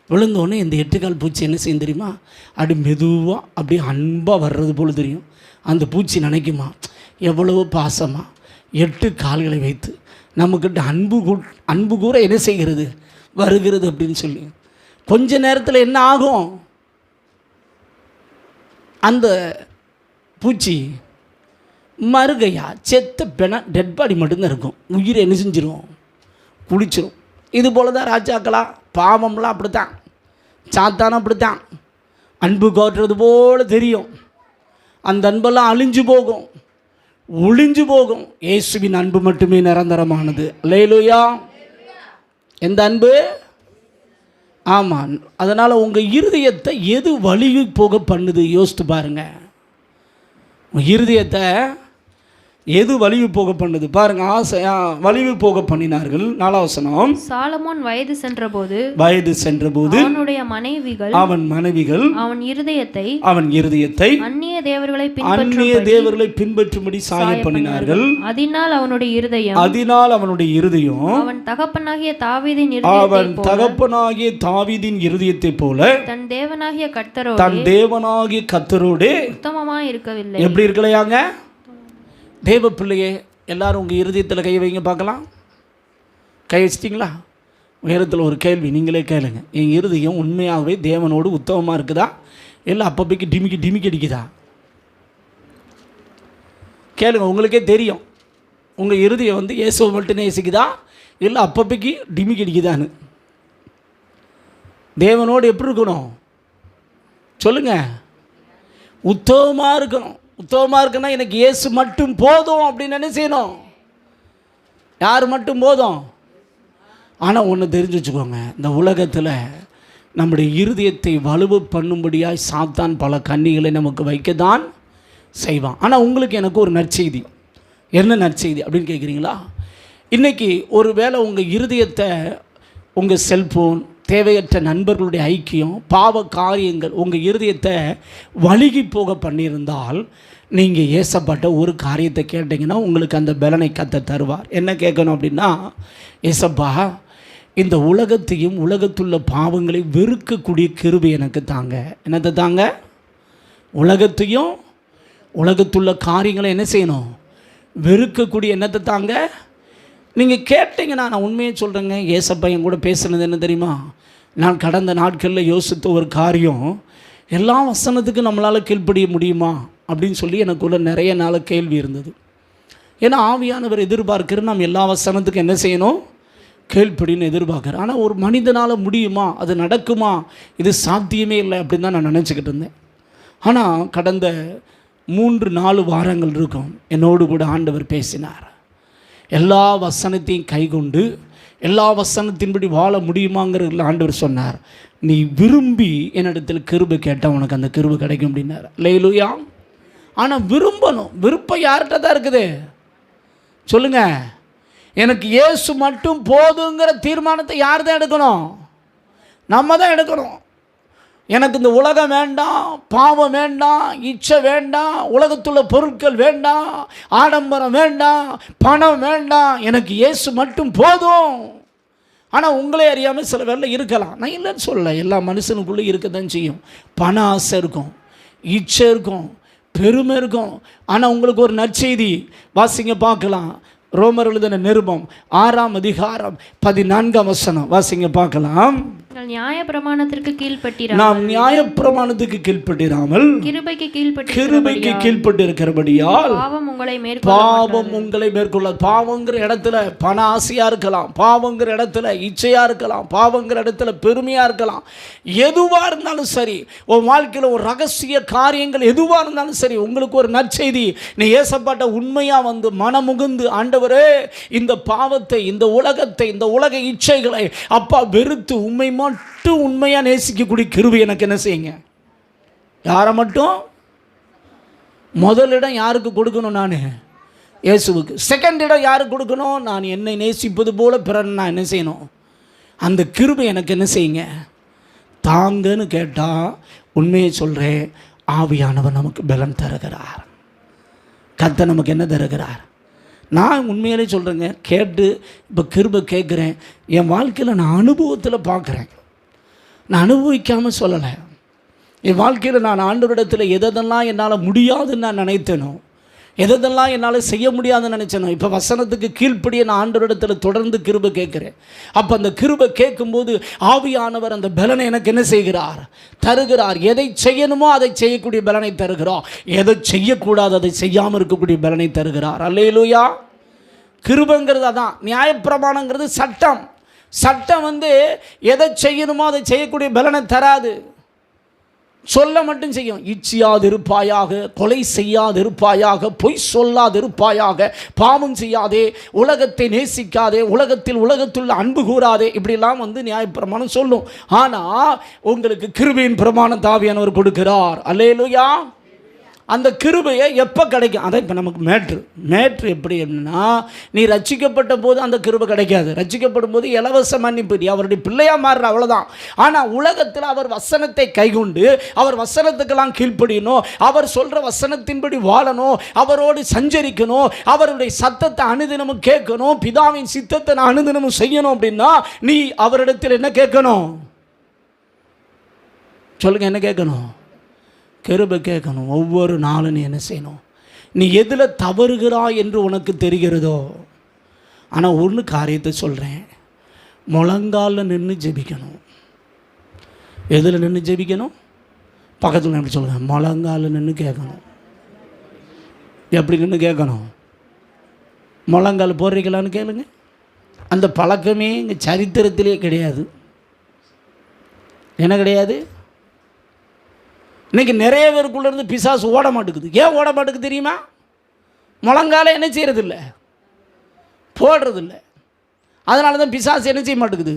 விழுந்தோடனே இந்த 8 கால் பூச்சி என்ன செய்யும் தெரியுமா? அப்படி மெதுவாக அப்படியே அன்பாக வர்றது போல் தெரியும். அந்த பூச்சி நினைக்குமா, எவ்வளவோ பாசமாக 8 கால்களை வைத்து நம்மக்கிட்ட அன்பு கூற என்ன செய்கிறது, வருகிறது அப்படின்னு சொல்லி. கொஞ்ச நேரத்தில் என்ன ஆகும்? அந்த பூச்சி மறுகையா செத்த டெட் பாடி மட்டும்தான் இருக்கும். உயிரை என்ன செஞ்சிடும், குளிச்சிடும். இது போல தான் ராஜாக்களா, பாவம்லாம் அப்படித்தான், சாத்தானும் அப்படித்தான். அன்பு காட்டுறது போல் தெரியும், அந்த அன்பெல்லாம் அழிஞ்சு போகும், ஒளிஞ்சு போகும். இயேசுவின் அன்பு மட்டுமே நிரந்தரமானது. அல்லேலூயா. எந்த அன்பு? ஆமாம். அதனால் உங்கள் இருதயத்தை எது வலிவு போக பண்ணுது யோசித்து பாருங்கள். உங்கள் இருதயத்தை எது வலிவு போக பண்ணுது பாருங்க. ஆசையா வலிவு போக பண்ணினார்கள். 4ஆம் வசனம். சாலமோன் வயது சென்றபோது அவனுடைய மனைவிகள் அவன் இருதயத்தை அந்நிய தேவர்களை பின்பற்றும்படி சாய பண்ணினார்கள். அதனால் அவனுடைய இருதயம் அவன் தகப்பனாகிய தாவீதின் இருதயத்தை போல தன் தேவனாகிய கர்த்தரோடே உத்தமமாய் இருக்கவில்லை. எப்படி இருக்கலையாங்க? தேவ பிள்ளையே, எல்லாரும் உங்கள் இருதயத்தில் கை வைங்க பார்க்கலாம். கை வச்சிட்டிங்களா? உயரத்தில் ஒரு கேள்வி நீங்களே கேளுங்க. என் இருதயம் உண்மையாகவே தேவனோடு உத்தமமாக இருக்குதா, இல்லை அப்பப்பைக்கு டிமிக்கி அடிக்குதா? கேளுங்க, உங்களுக்கே தெரியும். உங்கள் இருதயம் இயேசுவை மட்டும் நேசிக்குதா, இல்லை அப்பப்பைக்கு டிமிக்கி அடிக்குதான்னு. தேவனோடு எப்படி இருக்கணும் சொல்லுங்கள்? உத்தமமாக இருக்கணும். உத்தமமாக இருக்குன்னா எனக்கு இயேசு மட்டும் போதும் அப்படின்னு என்ன செய்யணும்? யார் மட்டும் போதும்? ஆனால் ஒன்று தெரிஞ்சு வச்சுக்கோங்க, இந்த உலகத்தில் நம்முடைய இருதயத்தை வலுவு பண்ணும்படியாய் சாத்தான் பல கன்னிகளை நமக்கு வைக்கத்தான் செய்வான். ஆனால் உங்களுக்கு எனக்கு ஒரு நற்செய்தி. என்ன நற்செய்தி அப்படின்னு கேட்குறீங்களா? இன்றைக்கி ஒரு வேளை உங்கள் இருதயத்தை உங்கள் செல்ஃபோன், தேவையற்ற நண்பர்களுடைய ஐக்கியம், பாவ காரியங்கள் உங்கள் இருதயத்தை வழுகி போக பண்ணியிருந்தால், நீங்கள் ஏசப்பாட்ட ஒரு காரியத்தை கேட்டிங்கன்னா உங்களுக்கு அந்த பலனை கத்த தருவார். என்ன கேட்கணும் அப்படின்னா, ஏசப்பா இந்த உலகத்தையும் உலகத்துள்ள பாவங்களை வெறுக்கக்கூடிய கிருபை எனக்கு தாங்க. என்னத்தை தாங்க? உலகத்தையும் உலகத்துள்ள காரியங்களை என்ன செய்யணும்? வெறுக்கக்கூடிய என்னத்தை தாங்க. நீங்கள் கேட்டீங்கன்னா நான் உண்மையை சொல்கிறேங்க. ஏசப்பா என் கூட பேசுனது என்ன தெரியுமா? நான் கடந்த நாட்களில் யோசித்த ஒரு காரியம், எல்லா வசனத்துக்கும் நம்மளால் கீழ்ப்படிய முடியுமா அப்படின்னு சொல்லி எனக்குள்ள நிறைய நாள் கேள்வி இருந்தது. ஏன்னா ஆவியானவர் எதிர்பார்க்கிற நாம் எல்லா வசனத்துக்கும் என்ன செய்யணும்? கீழ்ப்படின்னு எதிர்பார்க்குறேன். ஆனால் ஒரு மனிதனால் முடியுமா, அது நடக்குமா, இது சாத்தியமே இல்லை அப்படின்னு தான் நான் நினச்சிக்கிட்டு இருந்தேன். ஆனால் கடந்த 3-4 வாரங்கள் இருக்கும் என்னோடு கூட ஆண்டவர் பேசினார். எல்லா வசனத்தையும் கைக்கொண்டு எல்லா வசனத்தின்படி வாழ முடியுமாங்கிறதுல ஆண்டவர் சொன்னார், நீ விரும்பி என்னிடத்தில் கிருபை கேட்டால் உனக்கு அந்த கிருபை கிடைக்கும் அப்படின்னார். அல்லேலூயா. ஆனால் விரும்பணும். விருப்பம் யார்கிட்ட தான் இருக்குது சொல்லுங்கள்? எனக்கு இயேசு மட்டும் போதுங்கிற தீர்மானத்தை யார் தான் எடுக்கணும்? நம்ம தான் எடுக்கணும். எனக்கு இந்த உலகம் வேண்டாம், பாவம் வேண்டாம், இச்சை வேண்டாம், உலகத்துள்ள பொருட்கள் வேண்டாம், ஆடம்பரம் வேண்டாம், பணம் வேண்டாம், எனக்கு இயேசு மட்டும் போதும். ஆனால் உங்களே அறியாமல் சில வேலை இருக்கலாம். நான் இல்லைன்னு சொல்லலை, எல்லா மனுஷனுக்குள்ளே இருக்க தான் செய்யும். பண ஆசை இருக்கும், இச்சை இருக்கும், பெருமை இருக்கும். ஆனால் உங்களுக்கு ஒரு நற்செய்தி வாசிங்க பார்க்கலாம். ரோமர் எழுதின நிருபம் 6ஆம் அதிகாரம் 14ஆம் வசனம் வாசிங்க பார்க்கலாம். நியாயப்பிரமாணத்திற்கு கீழ்ப்பட்டிராமல் நாம் நியாயப்பிரமாணத்துக்கு கீழ்ப்பட்டிராமல் கிருபைக்கு கீழ்ப்பட்டிருக்கிறபடியால் பாவம் உங்களை மேற்கொள்ளாது. பாவங்கிற இடத்துல பண ஆசையா இருக்கலாம், பாவங்கிற இடத்துல இச்சையா இருக்கலாம், பாவங்கிற இடத்துல பெருமையா இருக்கலாம். எதுவா இருந்தாலும் சரி, உன் வாழ்க்கையில் ஒரு ரகசிய காரியங்கள் எதுவா இருந்தாலும் சரி, உங்களுக்கு ஒரு நற்செய்தி, நீ ஏசப்பாட்ட உண்மையா வந்து மனமுகுந்து, ஆண்டவரே இந்த பாவத்தை, இந்த உலகத்தை, இந்த உலக இச்சைகளை அப்பா வெறுத்து உண்மை மட்டும் உண்மையா நேசிக்கக்கூடிய கிருபை எனக்கு என்ன செய்யுங்க. யாரை மட்டும்? முதலிடம் யாருக்கு கொடுக்கணும்? நான் இயேசுவுக்கு. செகண்ட் இடம் யாருக்கு கொடுக்கணும்? நான் என்னை நேசிப்பது போல பிறர் நான் என்ன செய்யணும்? அந்த கிருபை எனக்கு என்ன செய்யுங்க தாங்கன்னு கேட்டால், உண்மையை சொல்கிறேன், ஆவியானவர் நமக்கு பலன் தருகிறார். கர்த்தர் நமக்கு என்ன தருகிறார்? நான் உண்மையிலே சொல்கிறேங்க, கேட்டு இப்போ கிருபை கேட்குறேன். என் வாழ்க்கையில் நான் அனுபவத்தில் பார்க்குறேன். நான் அனுபவிக்காமல் சொல்லலை. என் வாழ்க்கையில் நான் ஆண்டவரிடத்தில் எதெல்லாம் என்னால் முடியாதுன்னு நான் நினைத்தேனோ, எதெல்லாம் என்னால் செய்ய முடியாதுன்னு நினச்சேனோ, இப்போ வசனத்துக்கு கீழ்ப்படியே நான் ஆண்டவரிடத்தில் தொடர்ந்து கிருபை கேட்குறேன். அப்போ அந்த கிருபை கேட்கும்போது ஆவியானவர் அந்த பலனை எனக்கு என்ன செய்கிறார்? தருகிறார். எதை செய்யணுமோ அதை செய்யக்கூடிய பலனை தருகிறார். எதை செய்யக்கூடாது அதை செய்யாமல் இருக்கக்கூடிய பலனை தருகிறார். அல்லேலூயா. கிருபைங்கிறது அதான். நியாயப்பிரமாணங்கிறது சட்டம். சட்டம் எதை செய்யணுமோ அதை செய்யக்கூடிய பலனை தராது. சொல்ல மட்டும் செய்யும். இச்சியாதிருப்பாயாக, கொலை செய்யாதிருப்பாயாக, பொய் சொல்லாதிருப்பாயாக, பாவம் செய்யாதே, உலகத்தை நேசிக்காதே, உலகத்தில் அன்பு கூறாதே, இப்படிலாம் நியாயப்பிரமாணம் சொல்லும். ஆனால் உங்களுக்கு கிருபையின் பிரமாணம் ஆவியானவர் கொடுக்கிறார். அல்லேலூயா. அந்த கிருபையை எப்போ கிடைக்கும்? அதான் இப்போ நமக்கு மேட்ரு எப்படி அப்படின்னா, நீ ரட்சிக்கப்பட்ட போது அந்த கிருபை கிடைக்காது. ரட்சிக்கப்படும் போது இலவச மன்னிப்பு, அவருடைய பிள்ளையாக மாறுற, அவ்வளோதான். ஆனால் உலகத்தில் அவர் வசனத்தை கைகொண்டு அவர் வசனத்துக்கெல்லாம் கீழ்ப்படியணும், அவர் சொல்கிற வசனத்தின்படி வாழணும், அவரோடு சஞ்சரிக்கணும், அவருடைய சத்தத்தை அனுதினமும் கேட்கணும், பிதாவின் சித்தத்தை நான் அனுதினமும் செய்யணும். அப்படின்னா நீ அவரிடத்தில் என்ன கேட்கணும்? சொல்லுங்க, என்ன கேட்கணும்? கிருபை கேட்கணும். ஒவ்வொரு நாளும் நீ என்ன செய்யணும்? நீ எதில் தவறுகிறாய் என்று உனக்கு தெரிகிறதோ. ஆனால் ஒன்று காரியத்தை சொல்கிறேன், முழங்காலில் நின்று ஜெபிக்கணும். எதில் நின்று ஜெபிக்கணும்? பக்கத்தில் எப்படி சொல்லுங்கள்? முழங்காலில் நின்று கேட்கணும். எப்படி நின்று கேட்கணும்? முழங்கால் போடுறீங்களான்னு கேளுங்க. அந்த பழக்கமே இங்கே சரித்திரத்திலே கிடையாது. என்ன கிடையாது? இன்றைக்கி நிறைய பேருக்குள்ளேருந்து பிசாசு ஓட மாட்டேங்குது. ஏன் ஓட மாட்டேங்குது தெரியுமா? முழங்கால என்ன செய்கிறதில்ல, போடுறதில்ல. அதனால தான் பிசாசு என்ன செய்ய மாட்டேங்குது.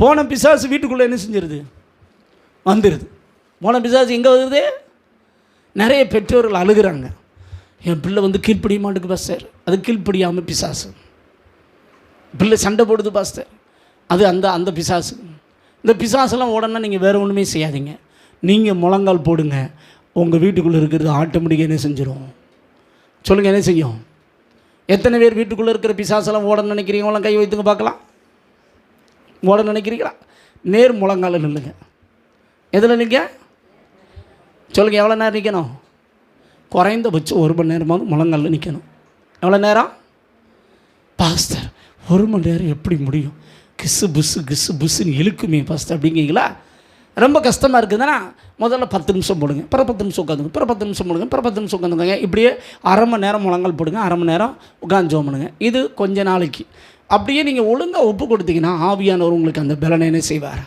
போன பிசாசு வீட்டுக்குள்ளே என்ன செஞ்சிருது? வந்துடுது. போன பிசாசு எங்கே வருது? நிறைய பெற்றோர்கள் அழுகிறாங்க, என் பிள்ளை கீழ்ப்படிய மாட்டேங்குது பாஸ்டர். அது கீழ்ப்படியாமல் பிசாசு. பிள்ளை சண்டை போடுது பாஸ்டர், அது அந்த பிசாசு. இந்த பிசாசெல்லாம் ஓடனா நீங்கள் வேறு ஒன்றுமே செய்யாதீங்க. நீங்கள் முழங்கால் போடுங்க, உங்கள் வீட்டுக்குள்ளே இருக்கிறது ஆட்டோமேட்டிக்காக என்ன செஞ்சிடும்? சொல்லுங்கள், என்ன செய்யும்? எத்தனை பேர் வீட்டுக்குள்ளே இருக்கிற பிசாசெல்லாம் ஓடன்னு நினைக்கிறீங்களா? கை வைத்துங்க பார்க்கலாம். ஓட நினைக்கிறீங்களா? நேர் முழங்கால நில்லுங்க. எதில் நிற்க? சொல்லுங்கள், எவ்வளோ நேரம் நிற்கணும்? குறைந்தபட்சம் 1 மணி நேரமாவது முழங்காலில் நிற்கணும். எவ்வளோ நேரம் பாஸ்டர்? 1 மணி நேரம் எப்படி முடியும்? கிசு புஸ்ஸுன்னு இழுக்குமே பாஸ்டர் அப்படிங்கீங்களா? ரொம்ப கஷ்டமாக இருக்குதுன்னா முதல்ல 10 நிமிஷம் போடுங்க, பிற 10 நிமிஷம் உட்காந்துங்க, பிற 10 நிமிஷம் போடுங்க, பிற 10 நிமிஷம் உட்காந்துங்க. இப்படியே 1/2 மணி நேரம் முழங்கால் போடுங்க, 1/2 மணி நேரம் உட்காந்து ஜெபம் பண்ணுங்க. இது கொஞ்ச நாளைக்கு. அப்படியே நீங்கள் ஒழுங்காக ஒப்பு கொடுத்தீங்கன்னா ஆவியானவர் உங்களுக்கு அந்த பலனை என்ன செய்வார்?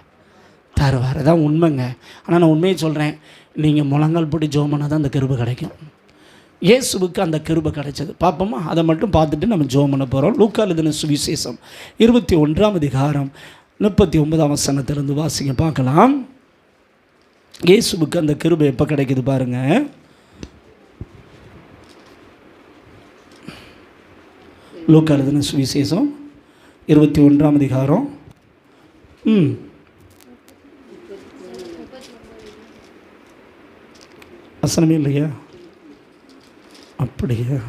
தருவார். அதான் உண்மைங்க. ஆனால் நான் உண்மையை சொல்கிறேன், நீங்கள் முழங்கால் போட்டு ஜெபம் பண்ணால் தான் அந்த கிருபை கிடைக்கும். இயேசுவுக்கு அந்த கிருபை கிடைச்சது. பார்ப்போமா? அதை மட்டும் பார்த்துட்டு நம்ம ஜெபம் பண்ண போகிறோம். லூக்கா எழுதின சுவிசேஷம் 21ஆம் அதிகாரம் 39ஆம் வசனத்திலிருந்து வாசிங்க பார்க்கலாம். இயேசுவுக்கு அந்த கிருபை எப்போ கிடைக்குது பாருங்கள். லூக்கா எழுதின சுவிசேஷம் 21ஆம் அதிகாரம் வசனமே இல்லையா? அப்படியா?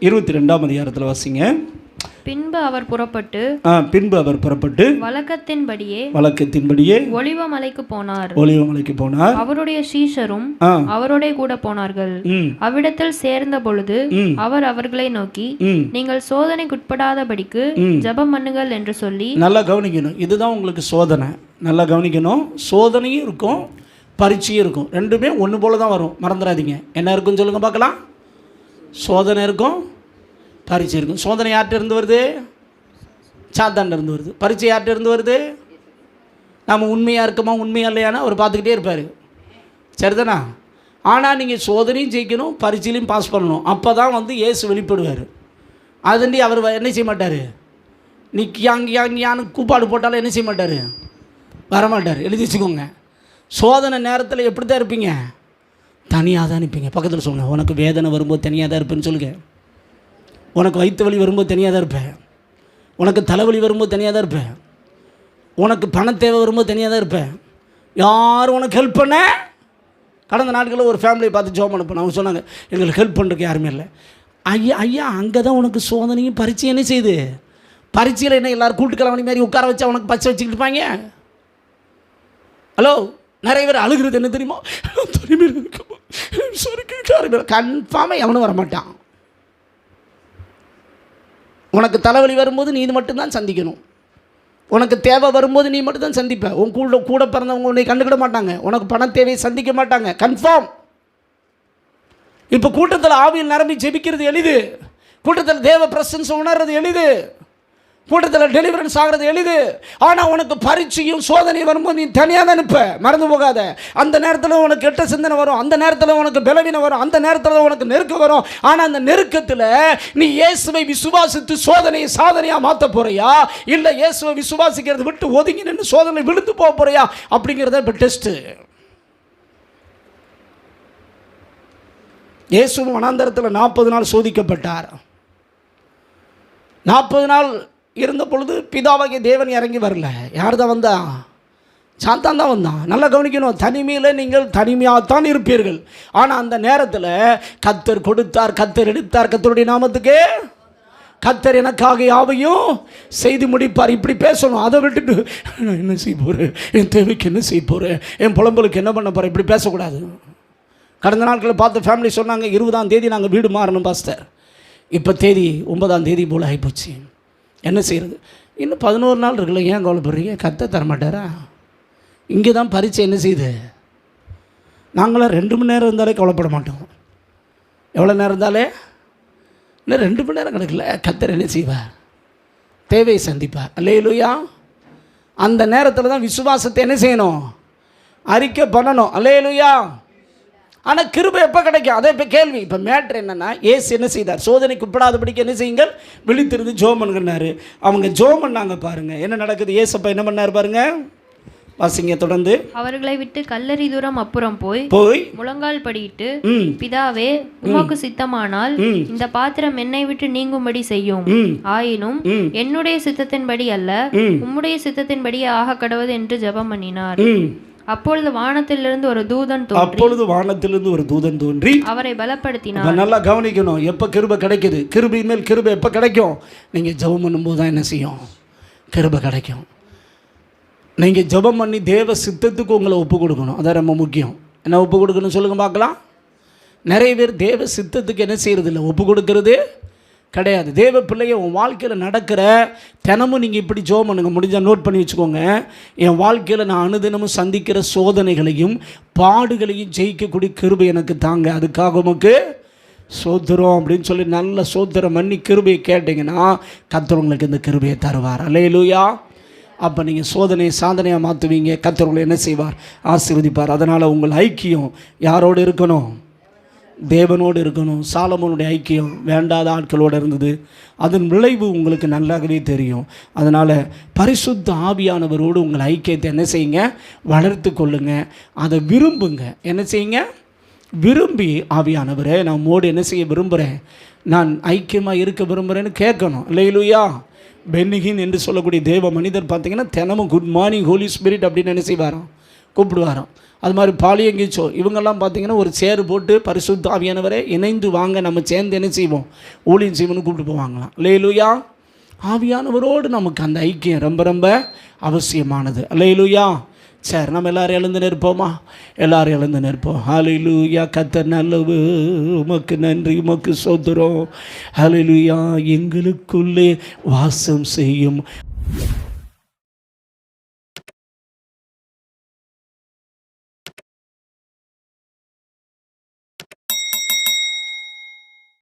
22ஆம் அதிகாரத்தில் வாசிங்க. பின்பு அவர் புறப்பட்டு வழக்கத்தின்படியே ஒலிவமலைக்கு போனார். அவருடைய சீஷரும் அவரோட கூட போனார்கள். அவ்விடத்தில் சேர்ந்த பொழுது அவர் அவர்களை நோக்கி, நீங்கள் சோதனைக்குட்படாதபடிக்கு ஜெபம் பண்ணுங்கள் என்று சொல்லி. நல்லா கவனிக்கணும், இதுதான் உங்களுக்கு சோதனை. நல்லா கவனிக்கணும், சோதனையும் இருக்கும், பரீட்சையும் இருக்கும். ரெண்டுமே ஒன்று போல தான் வரும், மறந்துடாதீங்க. என்ன இருக்குன்னு சொல்லுங்க பார்க்கலாம். சோதனை இருக்கும், பரீட்சை இருக்கும். சோதனை யார்கிட்ட இருந்து வருது? சாத்தான்கிட்ட இருந்து வருது. பரீட்சை யார்கிட்ட இருந்து வருது? நம்ம உண்மையாக இருக்கோமா உண்மையாக இல்லையானா அவர் பார்த்துக்கிட்டே இருப்பார், சரிதானா? ஆனால் நீங்கள் சோதனையும் ஜெயிக்கணும், பரீட்சையிலையும் பாஸ் பண்ணணும். அப்போ தான் வந்து இயேசு வெளிப்படுவார். அதுண்டி அவர் என்ன செய்ய மாட்டார், நீ கியாங்கியான்னு கூப்பாடு போட்டாலும் என்ன செய்ய மாட்டார், வரமாட்டார். எழுதி வச்சுக்கோங்க. சோதனை நேரத்தில் எப்படி தான் இருப்பீங்க? தனியாக தான் இருப்பீங்க. பக்கத்தில் சொல்லுங்கள், உனக்கு வேதனை வரும்போது தனியாக தான் இருப்பேன்னு சொல்லுங்கள். உனக்கு வயிற்று வலி வரும்போது தனியாக தான் இருப்பேன். உனக்கு தலைவலி வரும்போது தனியாக தான் இருப்பேன். உனக்கு பண தேவை வரும்போது தனியாக தான் இருப்பேன். யாரும் உனக்கு ஹெல்ப் பண்ண. கடந்த நாட்களில் ஒரு ஃபேமிலியை பார்த்து ஜோம் பண்ண அவங்க சொன்னாங்க, எங்களுக்கு ஹெல்ப் பண்ணுறதுக்கு யாருமே இல்லை. ஐயா அங்கே தான் உனக்கு சோதனையும் பரீட்சை என்ன செய்யுது? பரீட்சையில் என்ன எல்லோரும் கூட்டுக்கிழமை மாதிரி உட்கார வச்சு அவனுக்கு பச்சை வச்சுக்கிட்டு இருப்பாங்க. ஹலோ, நிறைய பேர் அழுகிறது என்ன தெரியுமா? கன்ஃபார்மாக எவனும் வரமாட்டான். உனக்கு தலைவலி வரும்போது நீ இது மட்டும்தான் சந்திக்கணும். உனக்கு தேவை வரும்போது நீ மட்டும்தான் சந்திப்ப. உன் கூட பிறந்தவங்க உன்னை கண்டுக்கிட மாட்டாங்க. உனக்கு பண தேவையை சந்திக்க மாட்டாங்க, கன்ஃபார்ம். இப்போ கூட்டத்தில் ஆவியில் நிரம்பி ஜெபிக்கிறது எளிது. கூட்டத்தில் தேவ பிரசன்ஸ் உணர்றது எளிது. கூட்டத்தில் டெலிவரன்ஸ் ஆகிறது எளிது. ஆனால் உனக்கு பரீட்சையும் சோதனையும் வரும்போது நீ தனியாக தான் நிற்ப. மறந்து போகாத. அந்த நேரத்தில் உனக்கு கெட்ட சிந்தனை வரும், அந்த நேரத்தில் உனக்கு பலவீனம் வரும், அந்த நேரத்தில் உனக்கு நெருக்கம் வரும். ஆனால் அந்த நெருக்கத்தில் நீ இயேசுவை விசுவாசித்து சோதனையை சாதனையாக மாற்ற போறியா, இல்லை இயேசுவை விசுவாசிக்கிறது விட்டு ஒதுங்கி நின்று சோதனை விழுந்து போக போறியா அப்படிங்கிறத இப்போ டெஸ்ட்டு. இயேசுவும் வனாந்தரத்தில் 40 நாள் சோதிக்கப்பட்டார். 40 நாள் இருந்த பொழுது பிதாவாகிய தேவன் இறங்கி வரல. யார் தான் வந்தா? சாத்தான் தான் வந்தான். நல்லா கவனிக்கணும், தனிமையில் நீங்கள் தனிமையாகத்தான் இருப்பீர்கள். ஆனால் அந்த நேரத்தில் கர்த்தர் கொடுத்தார், கர்த்தர் எடுத்தார், கர்த்தருடைய நாமத்துக்கு கர்த்தர் எனக்காக யாவையும் செய்து முடிப்பார். இப்படி பேசணும். அதை விட்டுட்டு நான் என்ன செய்ய போகிறேன், என் தேவைக்கு என்ன செய்ய போகிறேன், என் புலம்பலுக்கு என்ன பண்ண போகிறேன், இப்படி பேசக்கூடாது. கடந்த நாட்களில் பார்த்து ஃபேமிலி சொன்னாங்க, 20ஆம் தேதி நாங்கள் வீடு மாறணும் பாஸ்டர். இப்போ தேதி 9ஆம் தேதி போல் ஆகிப்போச்சு. என்ன செய்கிறது? இன்னும் 11 நாள் இருக்குல்ல, ஏன் கவலைப்படுறீங்க? கத்த தரமாட்டாரா? இங்கே தான் பரீட்சை என்ன செய்யுது? நாங்களாம் 2 மணி நேரம் இருந்தாலே கவலைப்பட மாட்டோம். எவ்வளோ நேரம் இருந்தாலே? இன்னும் 2 மணி நேரம் கிடக்கல, கத்தர் என்ன செய்வார்? தேவையை சந்திப்பார். அல்லேலூயா. அந்த நேரத்தில் தான் விசுவாசத்தை என்ன செய்யணும்? அறிக்கை பண்ணணும். அல்லேலூயா. ஆனால் கிருபை எப்போ கிடைக்கும்? அதே இப்போ கேள்வி. இப்போ மேட்ரு என்னென்னா, ஏசு என்ன செய்தார்? சோதனைக்கு உட்படாதபடிக்கு என்ன செய்யுங்கள், விழித்திருந்து ஜோம் பண்ணுங்கன்னாரு. அவங்க ஜோம் பண்ணாங்க. பாருங்கள் என்ன நடக்குது. ஏசப்பா என்ன பண்ணார் பாருங்கள், வாசிங்க தொடர்ந்து. அவர்களை விட்டு கல்லறி தூரம் அப்புறம் போய் முழங்கால் படியிட்டு, பிதாவே உமக்கு சித்தமானால் இந்த பாத்திரம் என்னை விட்டு நீங்கும்படி செய்யும். ஆயினும் என்னுடைய சித்தத்தின்படி அல்ல, உம்முடைய சித்தத்தின்படி ஆக கடவுது என்று ஜெபம் பண்ணினார். அப்பொழுது வானத்திலிருந்து ஒரு தூதன் தோன்றி அவரை பலப்படுத்தினார். நல்லா கவனிக்கணும், எப்போ கிருபை கிடைக்குது? கிருபையின் மேல் கிருபை எப்போ கிடைக்கும்? நீங்கள் ஜெபம் பண்ணும்போது தான் என்ன செய்யும்? கிருபை கிடைக்கும். நீங்கள் ஜெபம் பண்ணி தேவ சித்தத்துக்கு உங்களை ஒப்பு கொடுக்கணும். அதான் ரொம்ப முக்கியம். என்ன ஒப்பு கொடுக்கணும் சொல்லுங்கள் பார்க்கலாம். நிறைய பேர் தேவ சித்தத்துக்கு என்ன செய்கிறது இல்லை, ஒப்பு கொடுக்கறது கிடையாது. தேவ பிள்ளைய உன் வாழ்க்கையில் நடக்கிற தினமும் நீங்கள் இப்படி ஜெபம் பண்ணுங்க. முடிஞ்சால் நோட் பண்ணி வச்சுக்கோங்க. என் வாழ்க்கையில் நான் அனுதினமும் சந்திக்கிற சோதனைகளையும் பாடுகளையும் ஜெயிக்கக்கூடிய கிருபை எனக்கு தாங்க, அதுக்காக உமக்கு சோத்திரம் அப்படின்னு சொல்லி நல்ல சோத்திரம் பண்ணி கிருபையை கேட்டிங்கன்னா கர்த்தர் உங்களுக்கு இந்த கிருபையை தருவார். அல்லேலூயா. அப்போ நீங்கள் சோதனையை சாதனையாக மாற்றுவீங்க. கர்த்தர் உங்களை என்ன செய்வார்? ஆசீர்வதிப்பார். அதனால் உங்கள் ஐக்கியம் யாரோடு இருக்கணும்? தேவனோடு இருக்கணும். சாலமோனுடைய ஐக்கியம் வேண்டாத ஆட்களோடு இருந்தது. அதன் விளைவு உங்களுக்கு நல்லாகவே தெரியும். அதனால் பரிசுத்த ஆவியானவரோடு உங்கள் ஐக்கியத்தை என்ன செய்யுங்க? வளர்த்து கொள்ளுங்க. அதை விரும்புங்க. என்ன செய்யுங்க? விரும்பி, ஆவியானவரே நான் மோடு என்ன செய்ய விரும்புகிறேன், நான் ஐக்கியமாக இருக்க விரும்புகிறேன்னு கேட்கணும். அல்லேலூயா. பென்னிகின் என்று சொல்லக்கூடிய தேவ மனிதர் பார்த்தீங்கன்னா தினமும் குட் மார்னிங் ஹோலி ஸ்பிரிட் அப்படின்னு என்ன செய்வாராம், கூப்பிடுவாராம். அது மாதிரி பாலியங்கிச்சோ இவங்கெல்லாம் பார்த்தீங்கன்னா ஒரு சேரு போட்டு பரிசுத்த ஆவியானவரே இணைந்து வாங்க, நம்ம சேர்ந்து என்ன செய்வோம், ஊழியம் செய்வோம்னு கூப்பிட்டு போவாங்களாம். அல்லேலூயா. ஆவியானவரோடு நமக்கு அந்த ஐக்கியம் ரொம்ப ரொம்ப அவசியமானது. அல்லேலூயா. சரி, நம்ம எல்லாரும் எழுந்து நிற்போமா? எல்லாரும் எழுந்து நிற்போம். ஹல்லேலூயா. கர்த்தர் நல்லவர், உமக்கு நன்றி, உமக்கு ஸ்தோத்திரம். ஹல்லேலூயா. எங்களுக்குள்ளே வாசம் செய்யும்